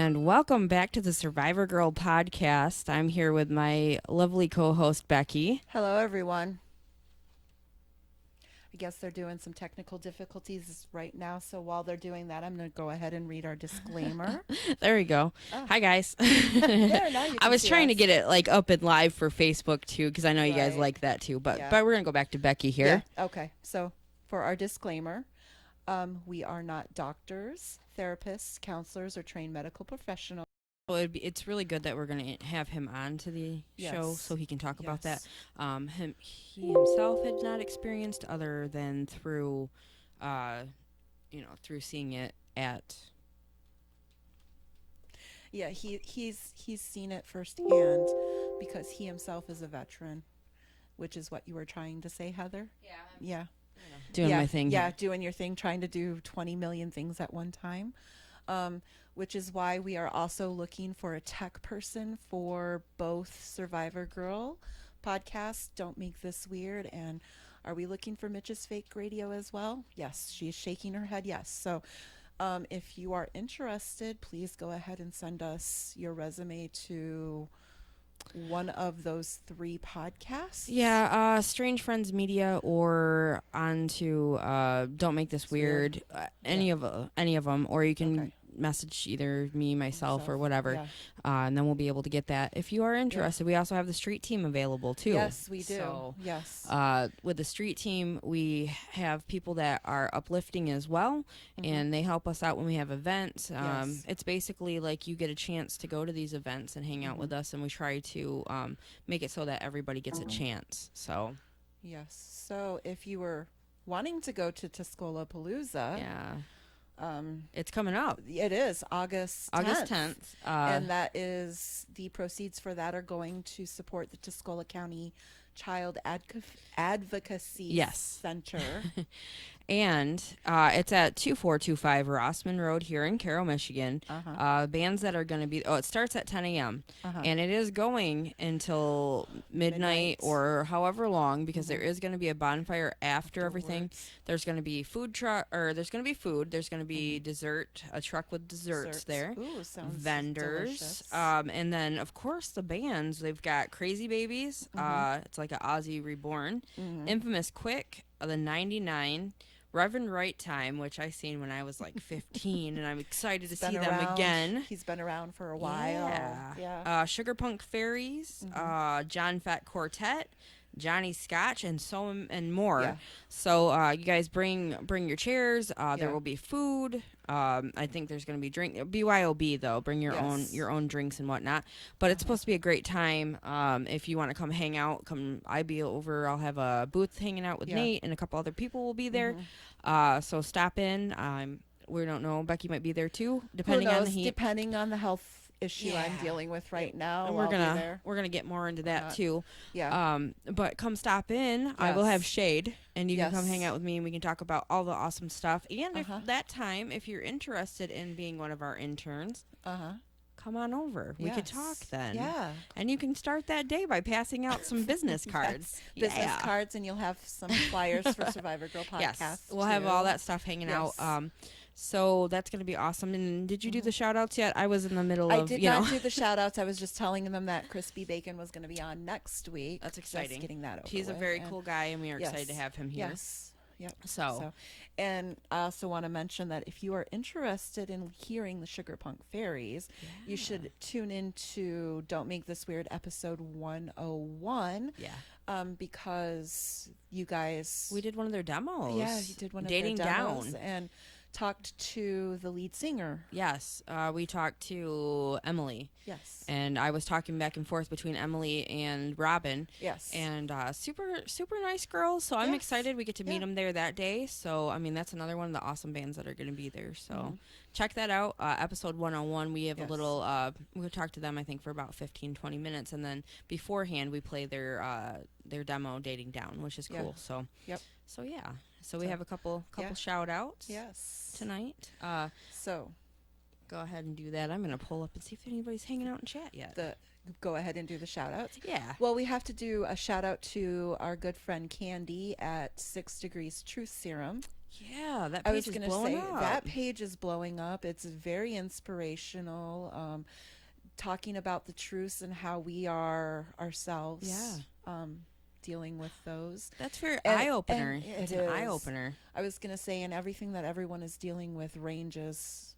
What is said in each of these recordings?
and welcome back to the Survivor Girl podcast. I'm here with my lovely co-host, Becky. Hello, everyone. I guess they're doing some technical difficulties right now, so while they're doing that, I'm going to go ahead and read our disclaimer. There we go. Oh. Hi, guys. There, now you I can was see trying to us. get it like up and live for Facebook too, because I know you guys Right. like that too. But Yeah. we're gonna go back to Becky here. Yeah, okay. So, for our disclaimer, we are not doctors, therapists, counselors, or trained medical professionals. Well, it's really good that we're gonna have him on to the show Yes. so he can talk about that. Yes. He himself had not experienced other than through, through seeing it at. Yeah, he's seen it firsthand because he himself is a veteran, which is what you were trying to say, Heather. Yeah. Doing yeah, my thing. Yeah, doing your thing, trying to do 20 million things at one time, which is why we are also looking for a tech person for both Survivor Girl podcasts, Don't Make This Weird, and are we looking for Mitch's Fake Radio as well? Yes, she is shaking her head yes. So if you are interested, please go ahead and send us your resume to one of those three podcasts. Yeah, Strange Friends Media or onto Don't Make This Weird. Any of them, or you can message either me, myself, or whatever, and then we'll be able to get that if you are interested. We also have the street team available too. Yes, we do. So, yes. With the street team, we have people that are uplifting as well, and they help us out when we have events. It's basically like you get a chance to go to these events and hang out with us, and we try to make it so that everybody gets a chance. So yes. So if you were wanting to go to Tuscola Palooza, it's coming up. It is August 10th. And that is the proceeds for that are going to support the Tuscola County Child Advocacy Center. And it's at 2425 Rossman Road here in Carroll, Michigan. Bands that are going to be, it starts at 10 a.m. And it is going until midnight or however long, because there is going to be a bonfire after everything. There's going to be food truck, or there's going to be food. There's going to be dessert, a truck with desserts there. Ooh, sounds vendors. delicious. And then, of course, the bands. They've got Crazy Babies. It's like an Ozzy Reborn. Infamous Quick, the 99. Reverend Right Time, which I seen when I was like 15, and I'm excited to see them again. He's been around for a while. Yeah. Sugar Punk Fairies, John Fett Quartet, Johnny Scotch, and more. Yeah. So you guys bring your chairs. There will be food. I think there's going to be drink. BYOB though. Bring your own drinks and whatnot. But it's supposed to be a great time. If you want to come hang out, I'll be over. I'll have a booth hanging out with Nate, and a couple other people will be there. So stop in. We don't know. Becky might be there too, depending on the heat. Depending on the health issue I'm dealing with right now. And we're gonna get more into that too. Yeah. But come stop in. I will have shade, and you can come hang out with me, and we can talk about all the awesome stuff. And if that time, if you're interested in being one of our interns, come on over. We could talk then. Yeah. And you can start that day by passing out some business cards. Business cards, and you'll have some flyers for Survivor Girl podcast. Yes, we'll have all that stuff hanging out. So that's going to be awesome. And did you do the shout outs yet? I was in the middle of, I did not do the shout outs. I was just telling them that Crispy Bacon was going to be on next week. That's exciting. Just getting that over He's a with. very cool guy, and we are excited to have him here. Yes. Yep. So, and I also want to mention that if you are interested in hearing the Sugar Punk Fairies, you should tune into Don't Make This Weird episode 101. Yeah. Because you guys... We did one of their demos. Yeah, you did one of Dating their demos. Down. And talked to the lead singer. Yes, we talked to Emily. Yes. And I was talking back and forth between Emily and Robin. Yes. And super nice girls. So I'm excited we get to meet them there that day. So, I mean, that's another one of the awesome bands that are going to be there. So check that out. Episode 101, we have a little, we talked to them, I think, for about 15-20 minutes. And then beforehand, we play their demo, Dating Down, which is cool. So, So, yeah. So we have a couple shout outs tonight. So go ahead and do that. I'm going to pull up and see if anybody's hanging out in chat yet. Go ahead and do the shout outs. Yeah. Well, we have to do a shout out to our good friend Candy at 6 Degrees Truth Serum. Yeah, that I page was is going to blowing say up. that page is blowing up. It's very inspirational. Talking about the truths and how we are Yeah. ourselves, dealing with those. That's very And eye-opener. it It's an is. eye-opener. I was going to say, and everything that everyone is dealing with ranges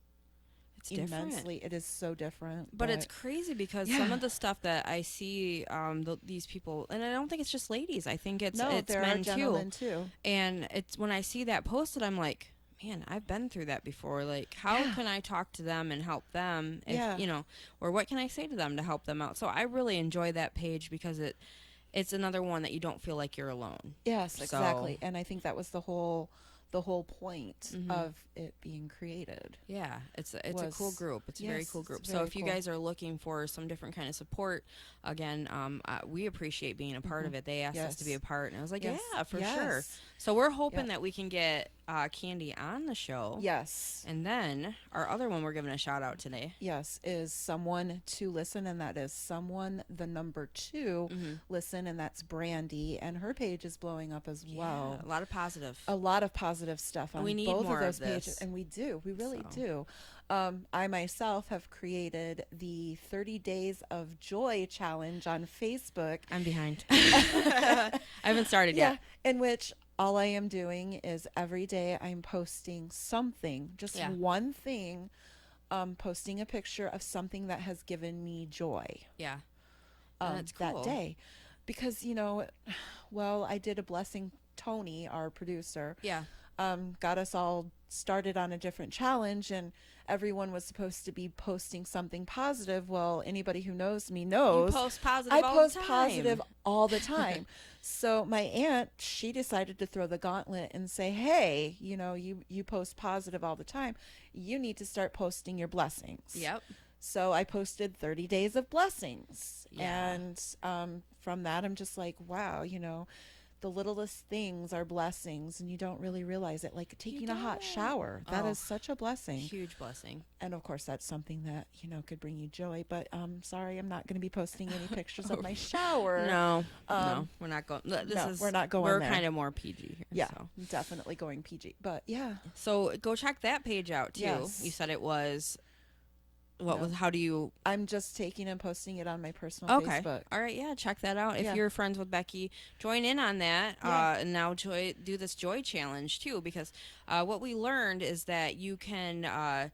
It's different. immensely. It is so different. But it's But crazy because some yeah. of the stuff that I see, these people, and I don't think it's just ladies. I think No, it's there are men too. gentlemen too. And it's when I see that posted, I'm like, man, I've been through that before. Like, how Yeah. can I talk to them and help them? If Yeah. or what can I say to them to help them out? So I really enjoy that page because it's another one that you don't feel like you're alone. Yes, So exactly. And I think that was the whole point mhm. of it being created. Yeah, it's a cool Was group. It's a very yes, cool it's group. So very if you cool. guys are looking for some different kind of support, again, we appreciate being a part of it. They asked us to be a Yes. part, and I was like, Yes. yeah, for sure. Yes. So we're hoping Yep. that we can get Candy on the show, Yes. and then our other one we're giving a shout out today. Yes, is someone to listen, and that is someone the number 2 Mm-hmm. listen, and that's Brandy, and her page is blowing up as well. A lot of positive. A lot of positive stuff on We need both more of those of this. pages, and we really So. do. I myself have created the 30 Days of Joy challenge on Facebook. I'm behind. I haven't started yet. In which all I am doing is every day I'm posting something, just Yeah. one thing, posting a picture of something that has given me joy Yeah, that's cool. that day. Because, well, I did a blessing. Tony, our producer, Yeah. got us all started on a different challenge, and everyone was supposed to be posting something positive. Well, anybody who knows me knows You post positive I all post the time. positive all the time. So my aunt, she decided to throw the gauntlet and say, hey, you post positive all the time. You need to start posting your blessings. Yep. So I posted 30 days of blessings. Yeah. And from that, I'm just like, wow, the littlest things are blessings, and you don't really realize it. Like taking a hot don't. shower, that Oh, is such a blessing. Huge blessing. And of course, that's something that could bring you joy. But sorry, I'm not going to be posting any pictures of my shower. No, no, we're not going. we're not going We're there. kind of more PG here. Yeah, So. definitely going PG. But yeah, So go check that page out too. Yes. You said it was. What No. was? How do you? I'm just taking and posting it on my personal Okay. Facebook. All right. Yeah. Check that out. If Yeah. you're friends with Becky, join in on that. Yeah. And now do this joy challenge too, because what we learned is that you can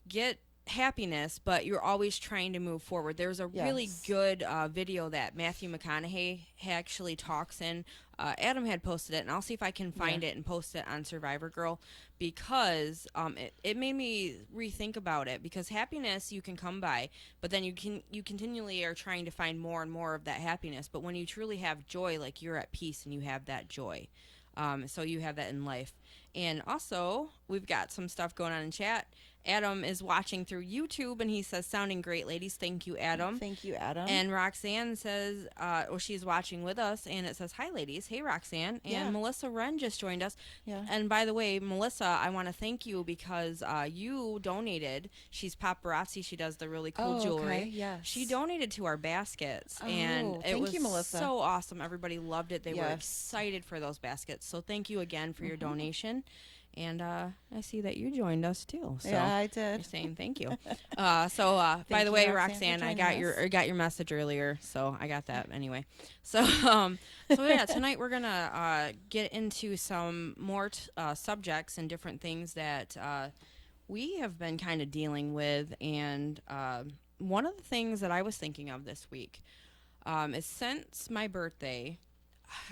get happiness, but you're always trying to move forward. There's a really Yes. good video that Matthew McConaughey actually talks in. Adam had posted it, and I'll see if I can find it and post it on Survivor Girl, because it made me rethink about it. Because happiness you can come by, but then you continually are trying to find more and more of that happiness. But when you truly have joy, like you're at peace and you have that joy, so you have that in life. And also, we've got some stuff going on in chat. Adam is watching through YouTube, and he says, sounding great, ladies. Thank you, Adam. Thank you, Adam. And Roxanne says, she's watching with us, and it says, hi, ladies. Hey, Roxanne. And Yeah. Melissa Wren just joined us. Yeah. And by the way, Melissa, I want to thank you because you donated. She's paparazzi. She does the really cool jewelry. Okay. Yes. She donated to our baskets, Oh, and it thank was you, Melissa. so awesome. Everybody loved it. They were Yes. excited for those baskets. So thank you again for your donation. And I see that you joined us too. So Yeah, I you're did. saying thank you. By the you, way, Roxanne, for Roxanne, I joining got your message earlier, so I got that anyway. So yeah, tonight we're gonna get into some more subjects and different things that we have been kind of dealing with. And one of the things that I was thinking of this week is, since my birthday,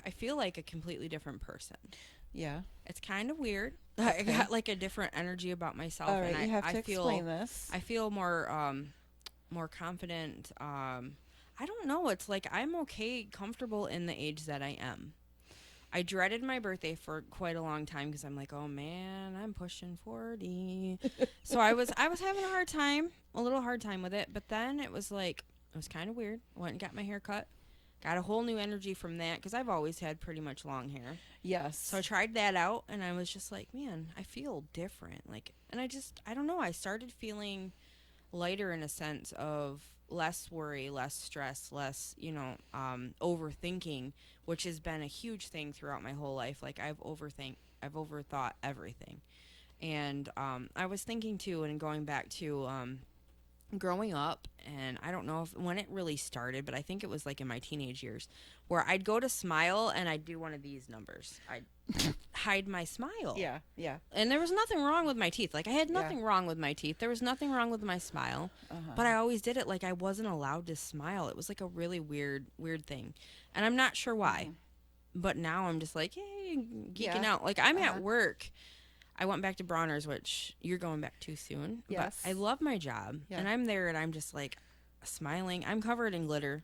I feel like a completely different person. Yeah. It's kind of weird. I got like a different energy about myself. All right, and you have to I feel, explain this. I feel more confident. I don't know. It's like I'm okay, comfortable in the age that I am. I dreaded my birthday for quite a long time because I'm like, oh man, I'm pushing 40. So I was having a little hard time with it. But then it was kind of weird. Went and got my hair cut. Got a whole new energy from that because I've always had pretty much long hair. Yes. So I tried that out, and I was just like, man, I feel different. And I don't know. I started feeling lighter in a sense of less worry, less stress, less, overthinking, which has been a huge thing throughout my whole life. Like I've overthought everything. And I was thinking too, and going back to growing up, and I don't know if when it really started, but I think it was like in my teenage years, where I'd go to smile and I'd do one of these numbers. I'd hide my smile. Yeah, yeah. And there was nothing wrong with my teeth. Like I had nothing wrong with my teeth. There was nothing wrong with my smile. But I always did it like I wasn't allowed to smile. It was like a really weird thing. And I'm not sure why. But now I'm just like, hey, geeking out. Like I'm at work. I went back to Bronner's, which you're going back to soon. Yes. But I love my job. Yeah. And I'm there and I'm just like smiling. I'm covered in glitter.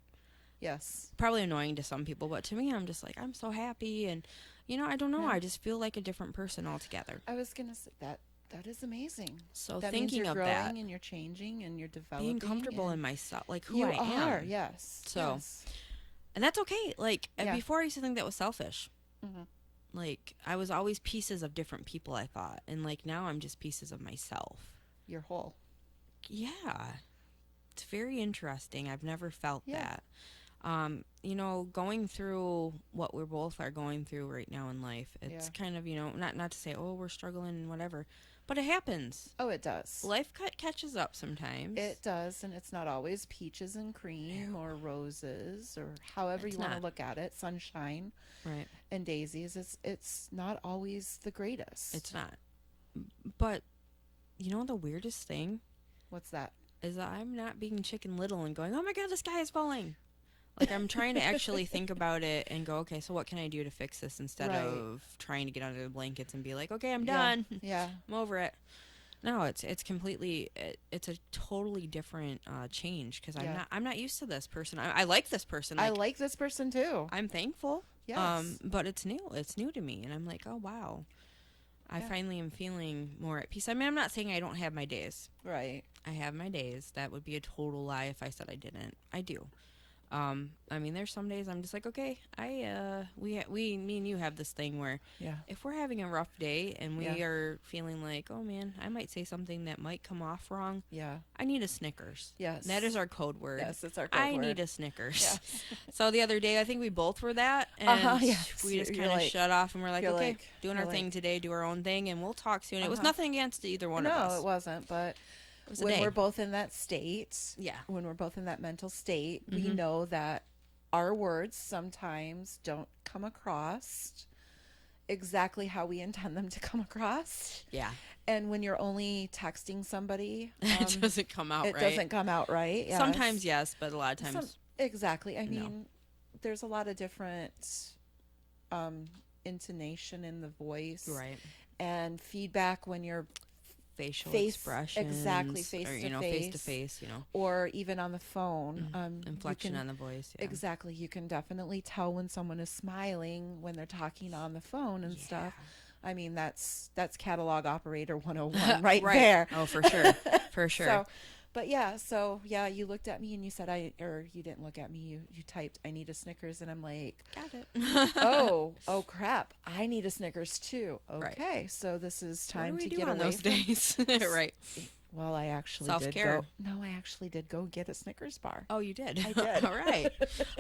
Yes. Probably annoying to some people, but to me, I'm just like, I'm so happy. And, I don't know. Yeah. I just feel like a different person altogether. I was going to say that is amazing. So that thinking means you're of growing that. And you're changing and you're developing. Being comfortable in myself, like who you I am. are, yes. So, yes. And that's okay. Like, before I used to think that was selfish. Mm-hmm. Like, I was always pieces of different people, I thought. And, like, now I'm just pieces of myself. You're whole. Yeah. It's very interesting. I've never felt that. Going through what we both are going through right now in life, it's kind of, not to say, oh, we're struggling and whatever, but it happens. Oh, it does. Life catches up sometimes. It does, and it's not always peaches and cream or roses or however you want to look at it, sunshine and daisies. It's not always the greatest. It's not. But, the weirdest thing? What's that? Is that I'm not being Chicken Little and going, oh my God, the sky is falling. Like, I'm trying to actually think about it and go, okay, so what can I do to fix this instead of trying to get under the blankets and be like, okay, I'm done. Yeah. I'm over it. No, it's completely, it's a totally different change because I'm not used to this person. I like this person. Like, I like this person too. I'm thankful. Yes. But it's new. It's new to me. And I'm like, oh, wow. I finally am feeling more at peace. I mean, I'm not saying I don't have my days. Right. I have my days. That would be a total lie if I said I didn't. I do. I mean, there's some days I'm just like, okay, me and you have this thing where if we're having a rough day and we are feeling like, oh man, I might say something that might come off wrong. Yeah. I need a Snickers. Yes. That is our code word. Yes, it's our code word. I need a Snickers. Yes. So the other day, I think we both were that. And we just kind of shut off and we're like, okay, doing our thing today, do our own thing, and we'll talk soon. It was nothing against either one of us. No, it wasn't, but when we're both in that state, when we're both in that mental state, we know that our words sometimes don't come across exactly how we intend them to come across. Yeah. And when you're only texting somebody, it doesn't come out right. It doesn't come out right. Yes. Sometimes yes, but a lot of times. Exactly. I mean, there's a lot of different intonation in the voice. Right. And feedback when you're facial expressions, exactly, face to face, or even on the phone, inflection on the voice. Exactly, you can definitely tell when someone is smiling when they're talking on the phone and stuff. I mean, that's catalog operator 101 right there. Oh, for sure, for sure. So you looked at me and you said or you didn't look at me. You typed, I need a Snickers, and I'm like, got it. oh crap, I need a Snickers too. Okay, so this is time to get away those days. Right. Well, I actually self-care. I actually did go get a Snickers bar. Oh, you did? I did. All right.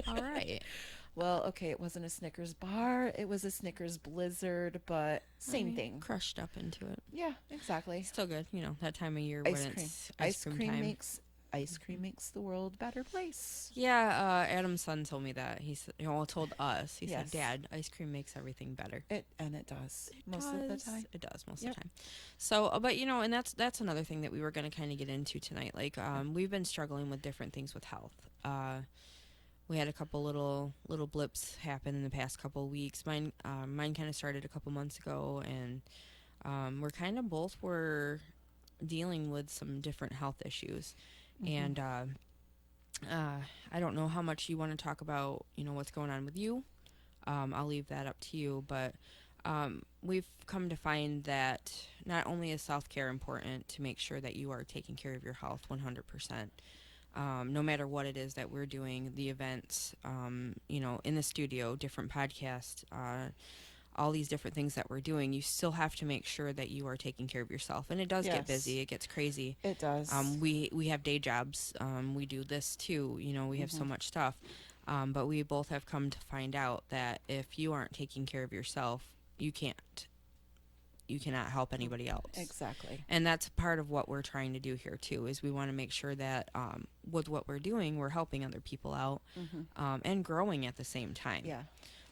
All right. Well, okay, it wasn't a Snickers bar. It was a Snickers Blizzard, but same thing. Crushed up into it. Yeah, exactly. Still good. That time of year when it's ice cream time. Ice cream makes the world a better place. Yeah, Adam's son told me that. He said, told us. He said, Dad, ice cream makes everything better. It does. Most of the time. It does most of the time. So, but and that's another thing that we were going to kind of get into tonight. Like, we've been struggling with different things with health. We had a couple little blips happen in the past couple of weeks. Mine kind of started a couple months ago, and we're kind of both were dealing with some different health issues. And I don't know how much you want to talk about, what's going on with you. I'll leave that up to you. But we've come to find that not only is self-care important to make sure that you are taking care of your health 100%. No matter what it is that we're doing, the events, in the studio, different podcasts, all these different things that we're doing, you still have to make sure that you are taking care of yourself. And it does get busy. It gets crazy. It does. We have day jobs. We do this too. You know, we have so much stuff. But we both have come to find out that if you aren't taking care of yourself, you cannot help anybody else. Exactly. And that's part of what we're trying to do here too, is we want to make sure that with what we're doing, we're helping other people out and growing at the same time. Yeah.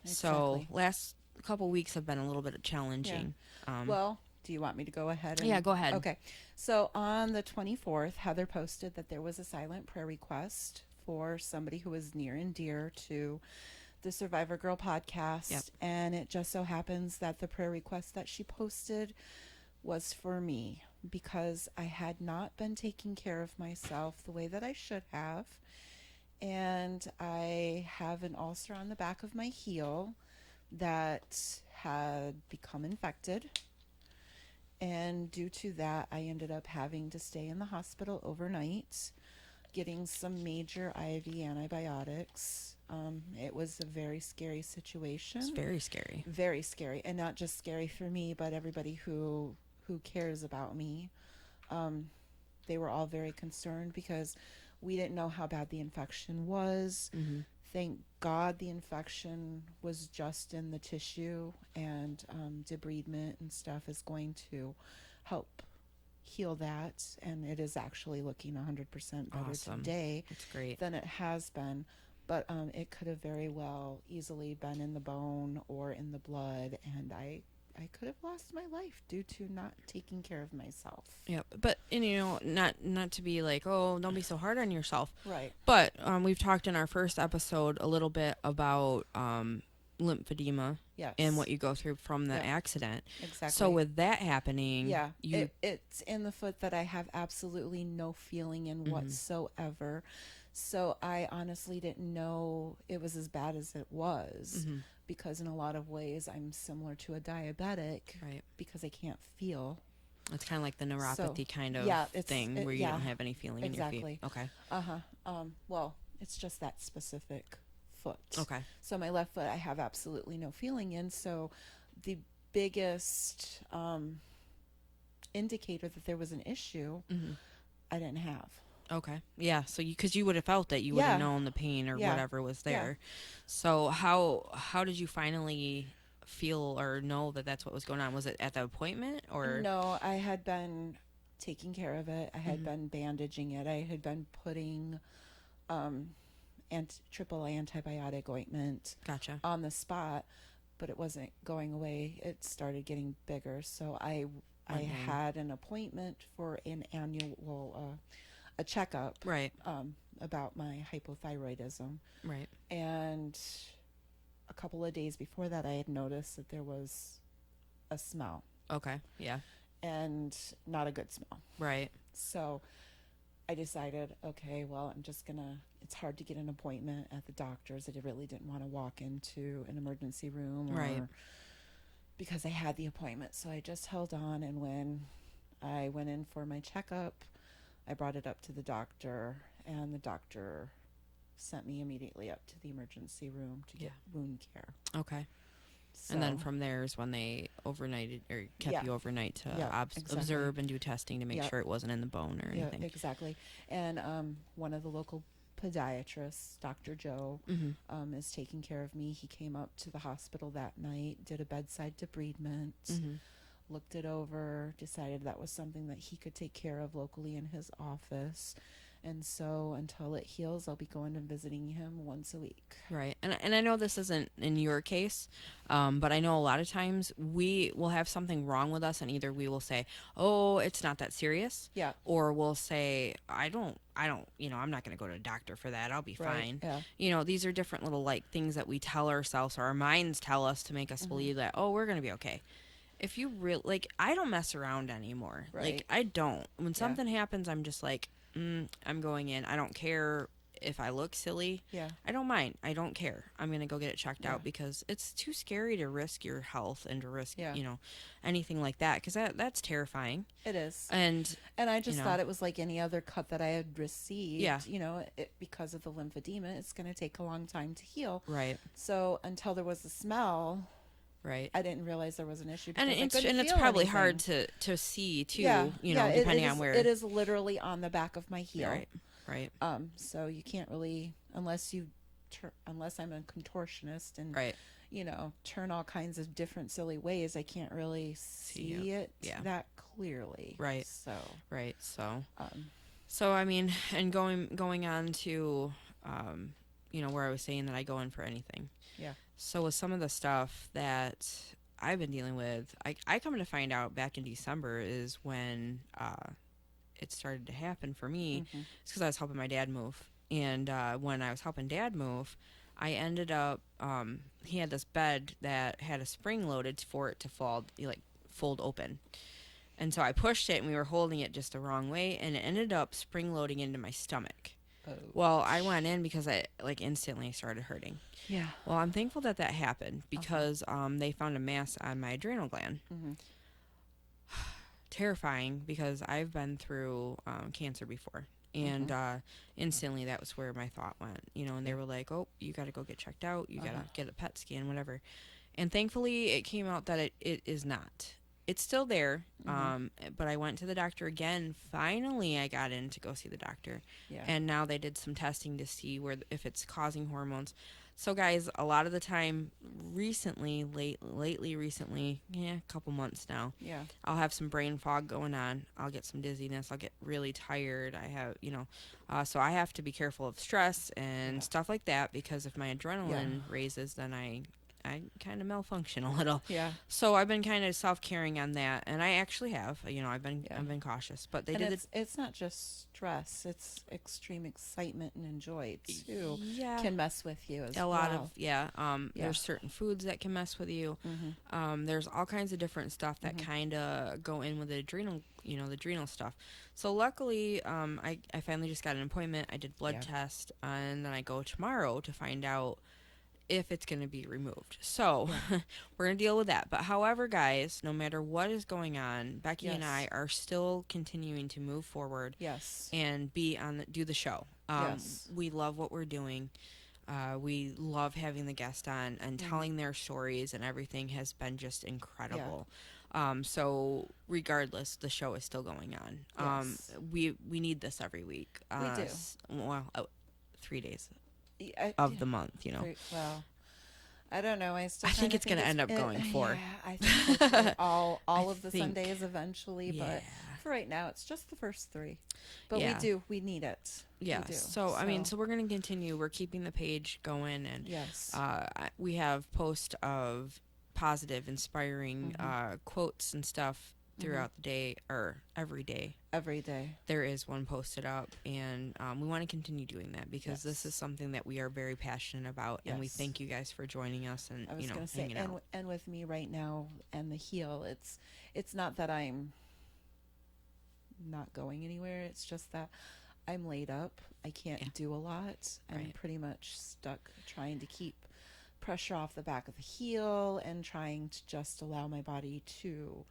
Exactly. So last couple weeks have been a little bit challenging. Yeah. Well, do you want me to go ahead? Yeah, go ahead. Okay. So on the 24th, Heather posted that there was a silent prayer request for somebody who was near and dear to the Survivor Girl podcast. Yep. And it just so happens that the prayer request that she posted was for me, because I had not been taking care of myself the way that I should have. And I have an ulcer on the back of my heel that had become infected. And due to that, I ended up having to stay in the hospital overnight, getting some major IV antibiotics. It was a very scary situation. It's very scary. Very scary. And not just scary for me, but everybody who cares about me. They were all very concerned because we didn't know how bad the infection was. Mm-hmm. Thank God the infection was just in the tissue, and debridement and stuff is going to help heal that. And it is actually looking 100% better today. That's great. Than it has been. But it could have very well easily been in the bone or in the blood, and I could have lost my life due to not taking care of myself. Yeah, but and, you know, not to be like, oh, don't be so hard on yourself. Right. But we've talked in our first episode a little bit about lymphedema. Yes. And what you go through from the accident. Exactly. So with that happening, it's in the foot that I have absolutely no feeling in whatsoever. So I honestly didn't know it was as bad as it was, because in a lot of ways I'm similar to a diabetic, right? Because I can't feel. It's kind of like the neuropathy kind of thing where you don't have any feeling in your feet. Okay. Well, it's just that specific foot. Okay. So my left foot I have absolutely no feeling in. So the biggest indicator that there was an issue, I didn't have. Okay. Yeah. So because you would have felt that, you would have known the pain or whatever was there. Yeah. So how did you finally feel or know that that's what was going on? Was it at the appointment or? No, I had been taking care of it. I had been bandaging it. I had been putting triple antibiotic ointment on the spot, but it wasn't going away. It started getting bigger. So I had an appointment for an annual a checkup, right, about my hypothyroidism, right. And a couple of days before that, I had noticed that there was a smell. Okay, yeah, and not a good smell, right. So I decided, okay, well, I'm just gonna. It's hard to get an appointment at the doctor's. I really didn't want to walk into an emergency room, right, because I had the appointment. So I just held on, and when I went in for my checkup, I brought it up to the doctor, and the doctor sent me immediately up to the emergency room to get wound care. Okay. So, and then from there is when they overnighted or kept you overnight to observe and do testing to make sure it wasn't in the bone or anything. Yeah, exactly. And one of the local podiatrists, Dr. Joe, is taking care of me. He came up to the hospital that night, did a bedside debridement, looked it over, decided that was something that he could take care of locally in his office. And so until it heals, I'll be going and visiting him once a week. Right. And I know this isn't in your case, but I know a lot of times we will have something wrong with us, and either we will say, oh, it's not that serious. Yeah. Or we'll say, I don't, I'm not going to go to a doctor for that. I'll be fine. Yeah. These are different little things that we tell ourselves, or our minds tell us to make us believe that, oh, we're going to be okay. If you really, I don't mess around anymore. Right. I don't. When something happens, I'm just like, I'm going in. I don't care if I look silly. Yeah. I don't mind. I don't care. I'm going to go get it checked out, because it's too scary to risk your health and to risk, anything like that, because that's terrifying. It is. And I just thought it was like any other cut that I had received. Yeah. Because of the lymphedema, it's going to take a long time to heal. Right. So until there was a smell, Right. I didn't realize there was an issue And because I it's couldn't and it's feel probably anything. hard to see too. Yeah, You yeah. know, depending on where. It is literally on the back of my heel. Right. Right. So you can't really unless I'm a contortionist and Right. turn all kinds of different silly ways. I can't really see it that clearly. Right. So. Right. So I mean, and going on to, where I was saying that I go in for anything. Yeah. So with some of the stuff that I've been dealing with, I come to find out back in December is when it started to happen for me. Mm-hmm. It's because I was helping my dad move. And when I was helping Dad move, I ended up, he had this bed that had a spring loaded for it to fold open. And so I pushed it, and we were holding it just the wrong way, and it ended up spring loading into my stomach. Oh. Well, I went in because I instantly started hurting. Yeah. Well, I'm thankful that happened because they found a mass on my adrenal gland. Mm-hmm. Terrifying because I've been through cancer before. And instantly that was where my thought went, and they were like, oh, you got to go get checked out. You got to get a PET scan, whatever. And thankfully it came out that it is not. It's still there, but I went to the doctor again. Finally, I got in to go see the doctor. Yeah. And now they did some testing to see if it's causing hormones. So, guys, a lot of the time, lately, a couple months now, I'll have some brain fog going on. I'll get some dizziness. I'll get really tired. I have, so I have to be careful of stress and stuff like that because if my adrenaline raises, then I kind of malfunction a little. Yeah. So I've been kind of self-caring on that, and I actually have. I've been cautious, but it's not just stress; it's extreme excitement and joy too. Yeah, can mess with you as a well. lot of There's certain foods that can mess with you. Mm-hmm. There's all kinds of different stuff that kind of go in with the adrenal stuff. So luckily, I finally just got an appointment. I did blood test, and then I go tomorrow to find out if it's going to be removed. So we're going to deal with that. But however, guys, no matter what is going on, Becky and I are still continuing to move forward. Yes. And do the show. We love what we're doing. We love having the guest on and telling their stories, and everything has been just incredible. So regardless, the show is still going on. We need this every week. We do. Well, 3 days of the month, Well, I don't know. I think it's going to end up going 4. Yeah, I think so too. all of the Sundays eventually, but for right now, it's just the first 3. But we need it. Yeah. So I mean, so we're going to continue. We're keeping the page going, and we have posts of positive, inspiring quotes and stuff throughout the day, or every day. There is one posted up, and we want to continue doing that because this is something that we are very passionate about, and we thank you guys for joining us and hanging out. And with me right now and the heel, it's not that I'm not going anywhere. It's just that I'm laid up. I can't do a lot. I'm pretty much stuck trying to keep pressure off the back of the heel and trying to just allow my body to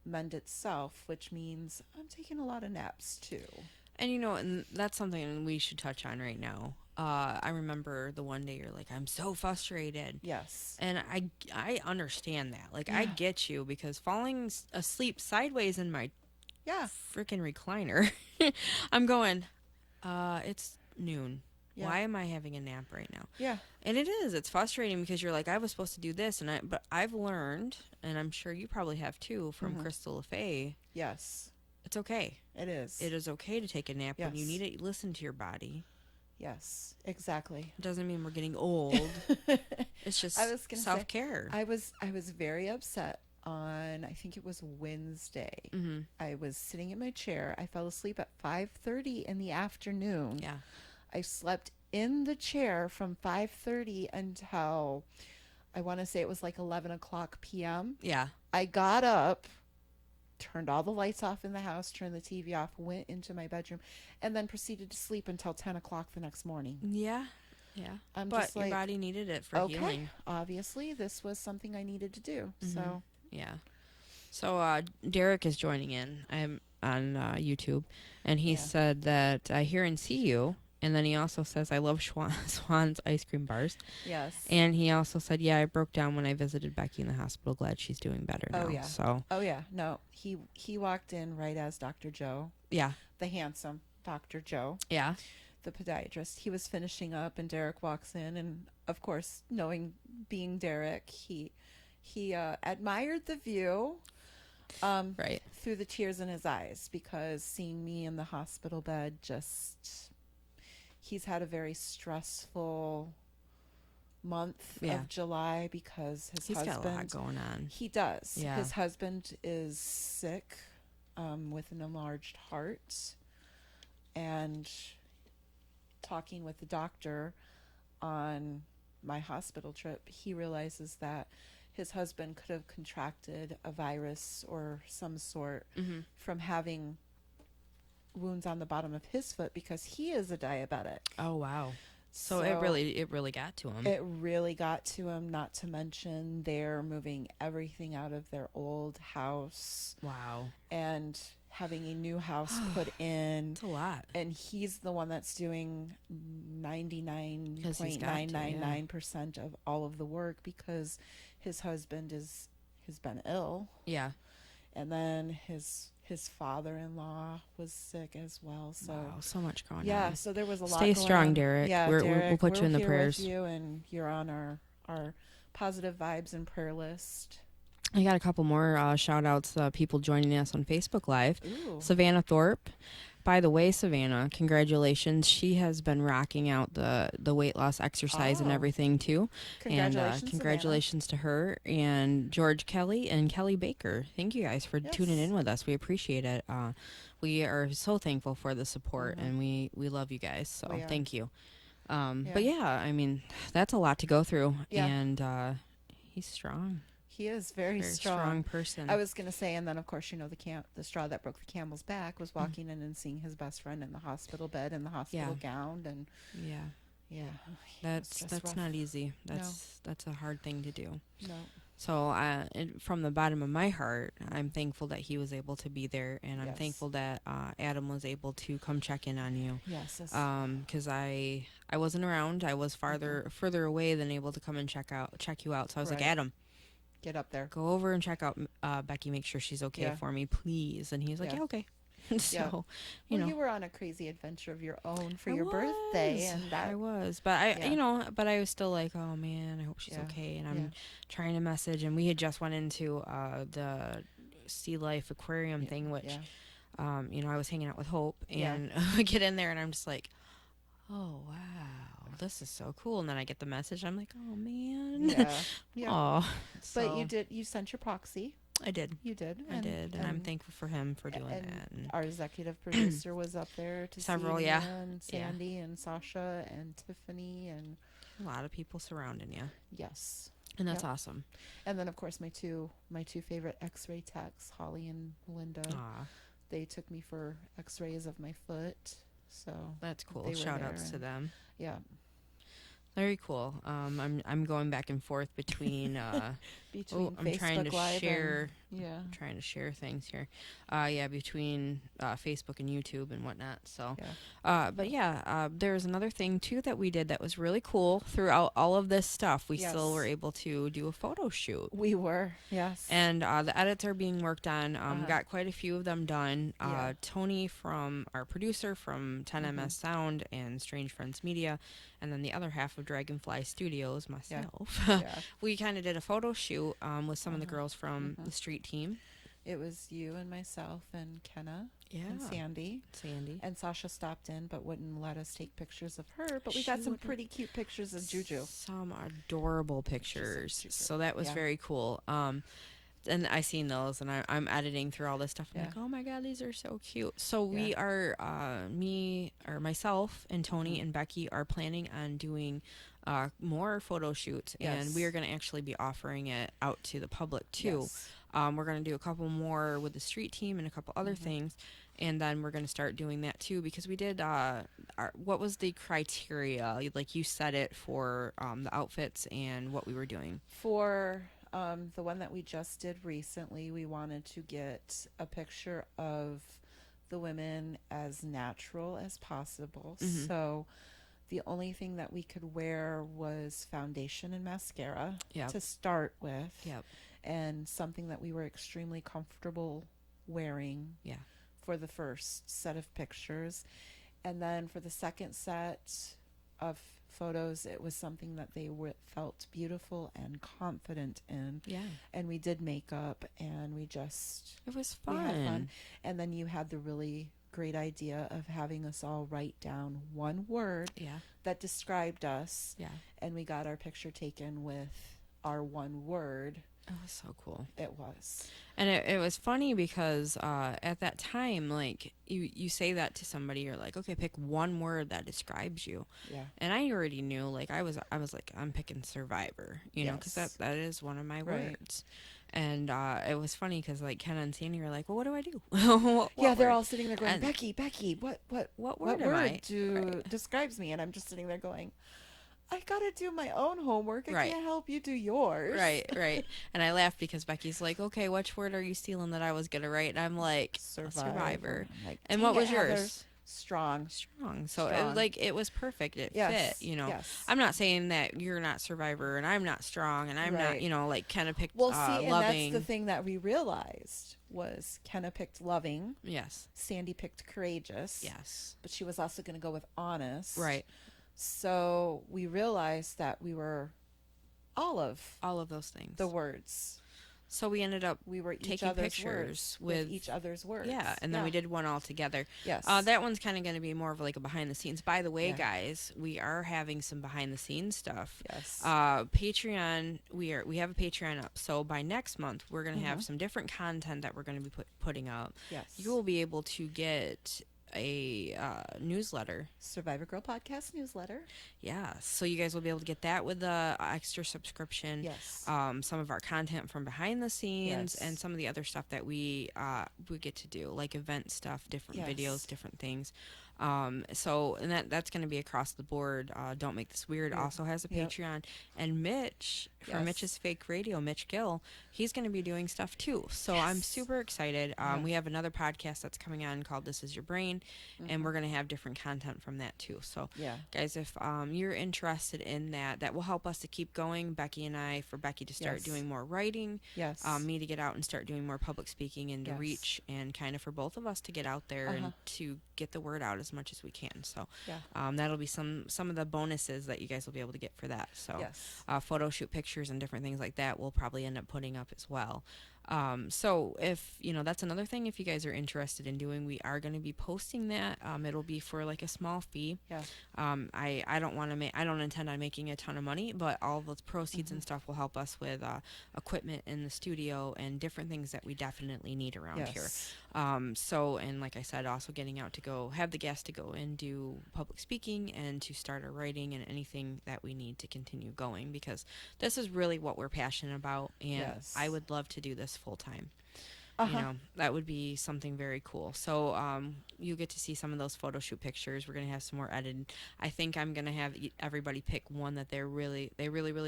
mend itself, which means I'm taking a lot of naps too. And and that's something we should touch on right now. I remember the one day you're like, I'm so frustrated. Yes. And I understand that. Like, I get you, because falling asleep sideways in my freaking recliner, I'm going, it's noon. Yeah. Why am I having a nap right now? Yeah. And it's frustrating because you're like, I was supposed to do this, but I've learned, and I'm sure you probably have too, from Crystal LaFay. Yes. It's okay. It is. It is okay to take a nap when you need it. Listen to your body. Yes, exactly. It doesn't mean we're getting old. It's just self-care. I was very upset on, I think it was Wednesday. Mm-hmm. I was sitting in my chair. I fell asleep at 5:30 in the afternoon. Yeah. I slept in the chair from 5:30 until, I want to say it was like 11 o'clock p.m. Yeah. I got up, turned all the lights off in the house, turned the TV off, went into my bedroom, and then proceeded to sleep until 10 o'clock the next morning. Yeah. Yeah. I'm but just like, your body needed it for healing. Obviously, this was something I needed to do. Mm-hmm. So. Yeah. So Derek is joining in. I'm on YouTube, and he said that I hear and see you. And then he also says, I love Swan's ice cream bars. Yes. And he also said, yeah, I broke down when I visited Becky in the hospital. Glad she's doing better now. Oh yeah. So Oh yeah. No, he walked in right as Dr. Joe, yeah. the handsome Dr. Joe, Yeah. the podiatrist. He was finishing up, and Derek walks in, and of course, knowing being Derek, he admired the view, Right. through the tears in his eyes, because seeing me in the hospital bed, just he's had a very stressful month Yeah. of July because his He's husband, got a lot going on. he does. Yeah. His husband is sick, with an enlarged heart, and talking with the doctor on my hospital trip, he realizes that his husband could have contracted a virus or some sort from having wounds on the bottom of his foot, because he is a diabetic. Oh, wow. So it really got to him. It really got to him, not to mention they're moving everything out of their old house. Wow. And having a new house put in. It's a lot. And he's the one that's doing 99.999% of all of the work, because his husband has been ill. Yeah. And then his father-in-law was sick as well. So wow, so much going on. Yeah, so there was a lot Stay going strong, on. Derek. Yeah, Derek, we'll put you in the here prayers. with you, and you're on our positive vibes and prayer list. I got a couple more shout outs, people joining us on Facebook Live. Ooh. Savannah Thorpe. By the way, Savannah, congratulations. She has been rocking out the weight loss exercise and everything, too. Congratulations, and congratulations to her. And George Kelly and Kelly Baker. Thank you guys for tuning in with us. We appreciate it. We are so thankful for the support, and we love you guys. So thank you. But yeah, I mean, that's a lot to go through. Yeah. And he's strong. He is very strong person. I was going to say, and then of course, the straw that broke the camel's back was walking in and seeing his best friend in the hospital bed, in the hospital gown, and that's rough. not easy. That's a hard thing to do. No. So from the bottom of my heart, I'm thankful that he was able to be there, and I'm thankful that Adam was able to come check in on you. Yes. Because I wasn't around. I was further away than able to come and check you out. So I was like, Adam, get up there. Go over and check out Becky. Make sure she's okay for me, please. And he's like, yeah, okay. So, you were on a crazy adventure of your own for your birthday, and that I was, but but I was still like, oh man, I hope she's okay. And I'm trying to message, and we had just went into the Sea Life Aquarium thing, which, I was hanging out with Hope, and I get in there, and I'm just like, oh wow, this is so cool. And then I get the message, I'm like, oh man, oh. But you sent your proxy. I did. You did. And I'm thankful for him for doing that. And our executive producer was up there to several, see you, and Sandy and Sasha and Tiffany, and a lot of people surrounding you. Yes. And that's awesome. And then of course my two favorite X-ray techs, Holly and Linda. They took me for X-rays of my foot. So that's cool. Shout outs to them. Yeah. Very cool. I'm going back and forth between I'm Facebook trying to Live share and, I'm trying to share things here. Between Facebook and YouTube and whatnot. So there's another thing too that we did that was really cool. Throughout all of this stuff, we still were able to do a photo shoot. We were, yes. And the edits are being worked on. Got quite a few of them done. Tony, from our producer from 10MS Sound and Strange Friends Media, and then the other half of Dragonfly Studios, myself. We kind of did a photo shoot with some of the girls from the street team. It was you and myself and Kenna and Sandy. And Sasha stopped in but wouldn't let us take pictures of her. But we got some pretty cute pictures of Juju. Some adorable pictures. So that was very cool. And I seen those, and I'm editing through all this stuff. I'm like, oh my god, these are so cute. So we are, myself and Tony and Becky are planning on doing more photo shoots, and we are going to actually be offering it out to the public too. We're going to do a couple more with the street team and a couple other things, and then we're going to start doing that too, because we did what was the criteria, like you said it, for the outfits and what we were doing for the one that we just did recently. We wanted to get a picture of the women as natural as possible. Mhm. So the only thing that we could wear was foundation and mascara Yep. to start with, Yep. and something that we were extremely comfortable wearing Yeah. for the first set of pictures. And then for the second set of photos, it was something that they felt beautiful and confident in. Yeah. And we did makeup, and we just It was we fun. had fun. And then you had the really great idea of having us all write down one word Yeah. that described us, Yeah. and we got our picture taken with our one word. It was so cool. It was. And it was funny because at that time, like, you say that to somebody, you're like, okay, pick one word that describes you. Yeah. And I already knew, like, I was like, I'm picking survivor, you know, because Yes. that is one of my Right. words. And it was funny because, like, Kenna and Sandy were like, well, what do I do? what Yeah, they're word? all sitting there going, And- Becky, what What word am word I? Right. describes me? And I'm just sitting there going, I gotta do my own homework. I Right. can't help you do yours. Right, right. And I laughed because Becky's like, okay, which word are you stealing that I was going to write? And I'm like, Survivor. I'm like, And "Dang what it, was Heather." yours? Strong. Strong. So Strong. it was perfect. It Yes. fit, you know. Yes. I'm not saying that you're not Survivor and I'm not strong and I'm not, Right. you know, like kind of picked Well, see, and loving. that's the thing that we realized was Kenna picked loving, Yes. Sandy picked courageous, Yes. but she was also going to go with honest. Right. So we realized that we were all of All of those things. the words. So we ended up We were each taking other's pictures words with each other's words. Yeah, and then we did one all together. Yes. That one's kind of going to be more of like a behind the scenes. By the way, Yeah. guys, we are having some behind the scenes stuff. Yes. Patreon, we have a Patreon up. So by next month, we're going to have Mhm. some different content that we're going to be putting up. Yes. You will be able to get a newsletter. Survivor Girl Podcast newsletter. Yeah, so you guys will be able to get that with the extra subscription. Yes. Some of our content from behind the scenes, Yes. and some of the other stuff that we get to do, like event stuff, different Yes. videos, different things. So and that's going to be across the board. Don't Make This Weird also has a Yep. Patreon, and Mitch from Yes. Mitch's Fake Radio, Mitch Gill, he's going to be doing stuff too. So I'm Yes. super excited. Yeah. We have another podcast that's coming on called This Is Your Brain, and we're going to have different content from that too. So Yeah. guys, if you're interested in that will help us to keep going. Becky and I, for Becky to start Yes. doing more writing, Yes. me to get out and start doing more public speaking and to Yes. reach, and kind of for both of us to get out there and to get the word out as much as we can. So Yeah. that'll be some of the bonuses that you guys will be able to get for that. So Yes. photo shoot pictures and different things like that we'll probably end up putting up as well. So if that's another thing, if you guys are interested in doing, we are going to be posting that. It'll be for like a small fee. Yeah. I don't intend on making a ton of money, but all the proceeds and stuff will help us with equipment in the studio and different things that we definitely need around here. Yes. So, and like I said, also getting out to go have the guests to go and do public speaking and to start our writing and anything that we need to continue going, because this is really what we're passionate about, and Yes. I would love to do this full time. Uh-huh. That would be something very cool. So you get to see some of those photo shoot pictures. We're going to have some more edited. I think I'm going to have everybody pick one that they really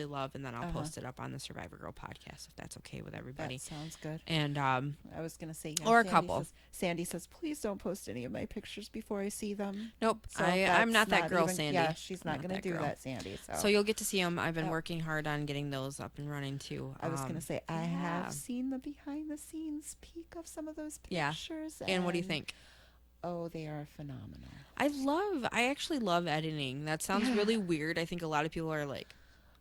love, and then I'll post it up on the Survivor Girl podcast, if that's okay with everybody. That sounds good. And I was going to say, or a Sandy couple. Sandy says, please don't post any of my pictures before I see them. nope, So I'm not that's that girl, even- Sandy. Yeah, she's not I'm going to do girl. that, Sandy. So you'll get to see them. I've been Yep. working hard on getting those up and running too. I was going to say, I yeah. have seen the behind the scenes peek of some of those Yeah. pictures. And what do you think? Oh, they are phenomenal. I actually love editing. That sounds Yeah. really weird. I think a lot of people are like,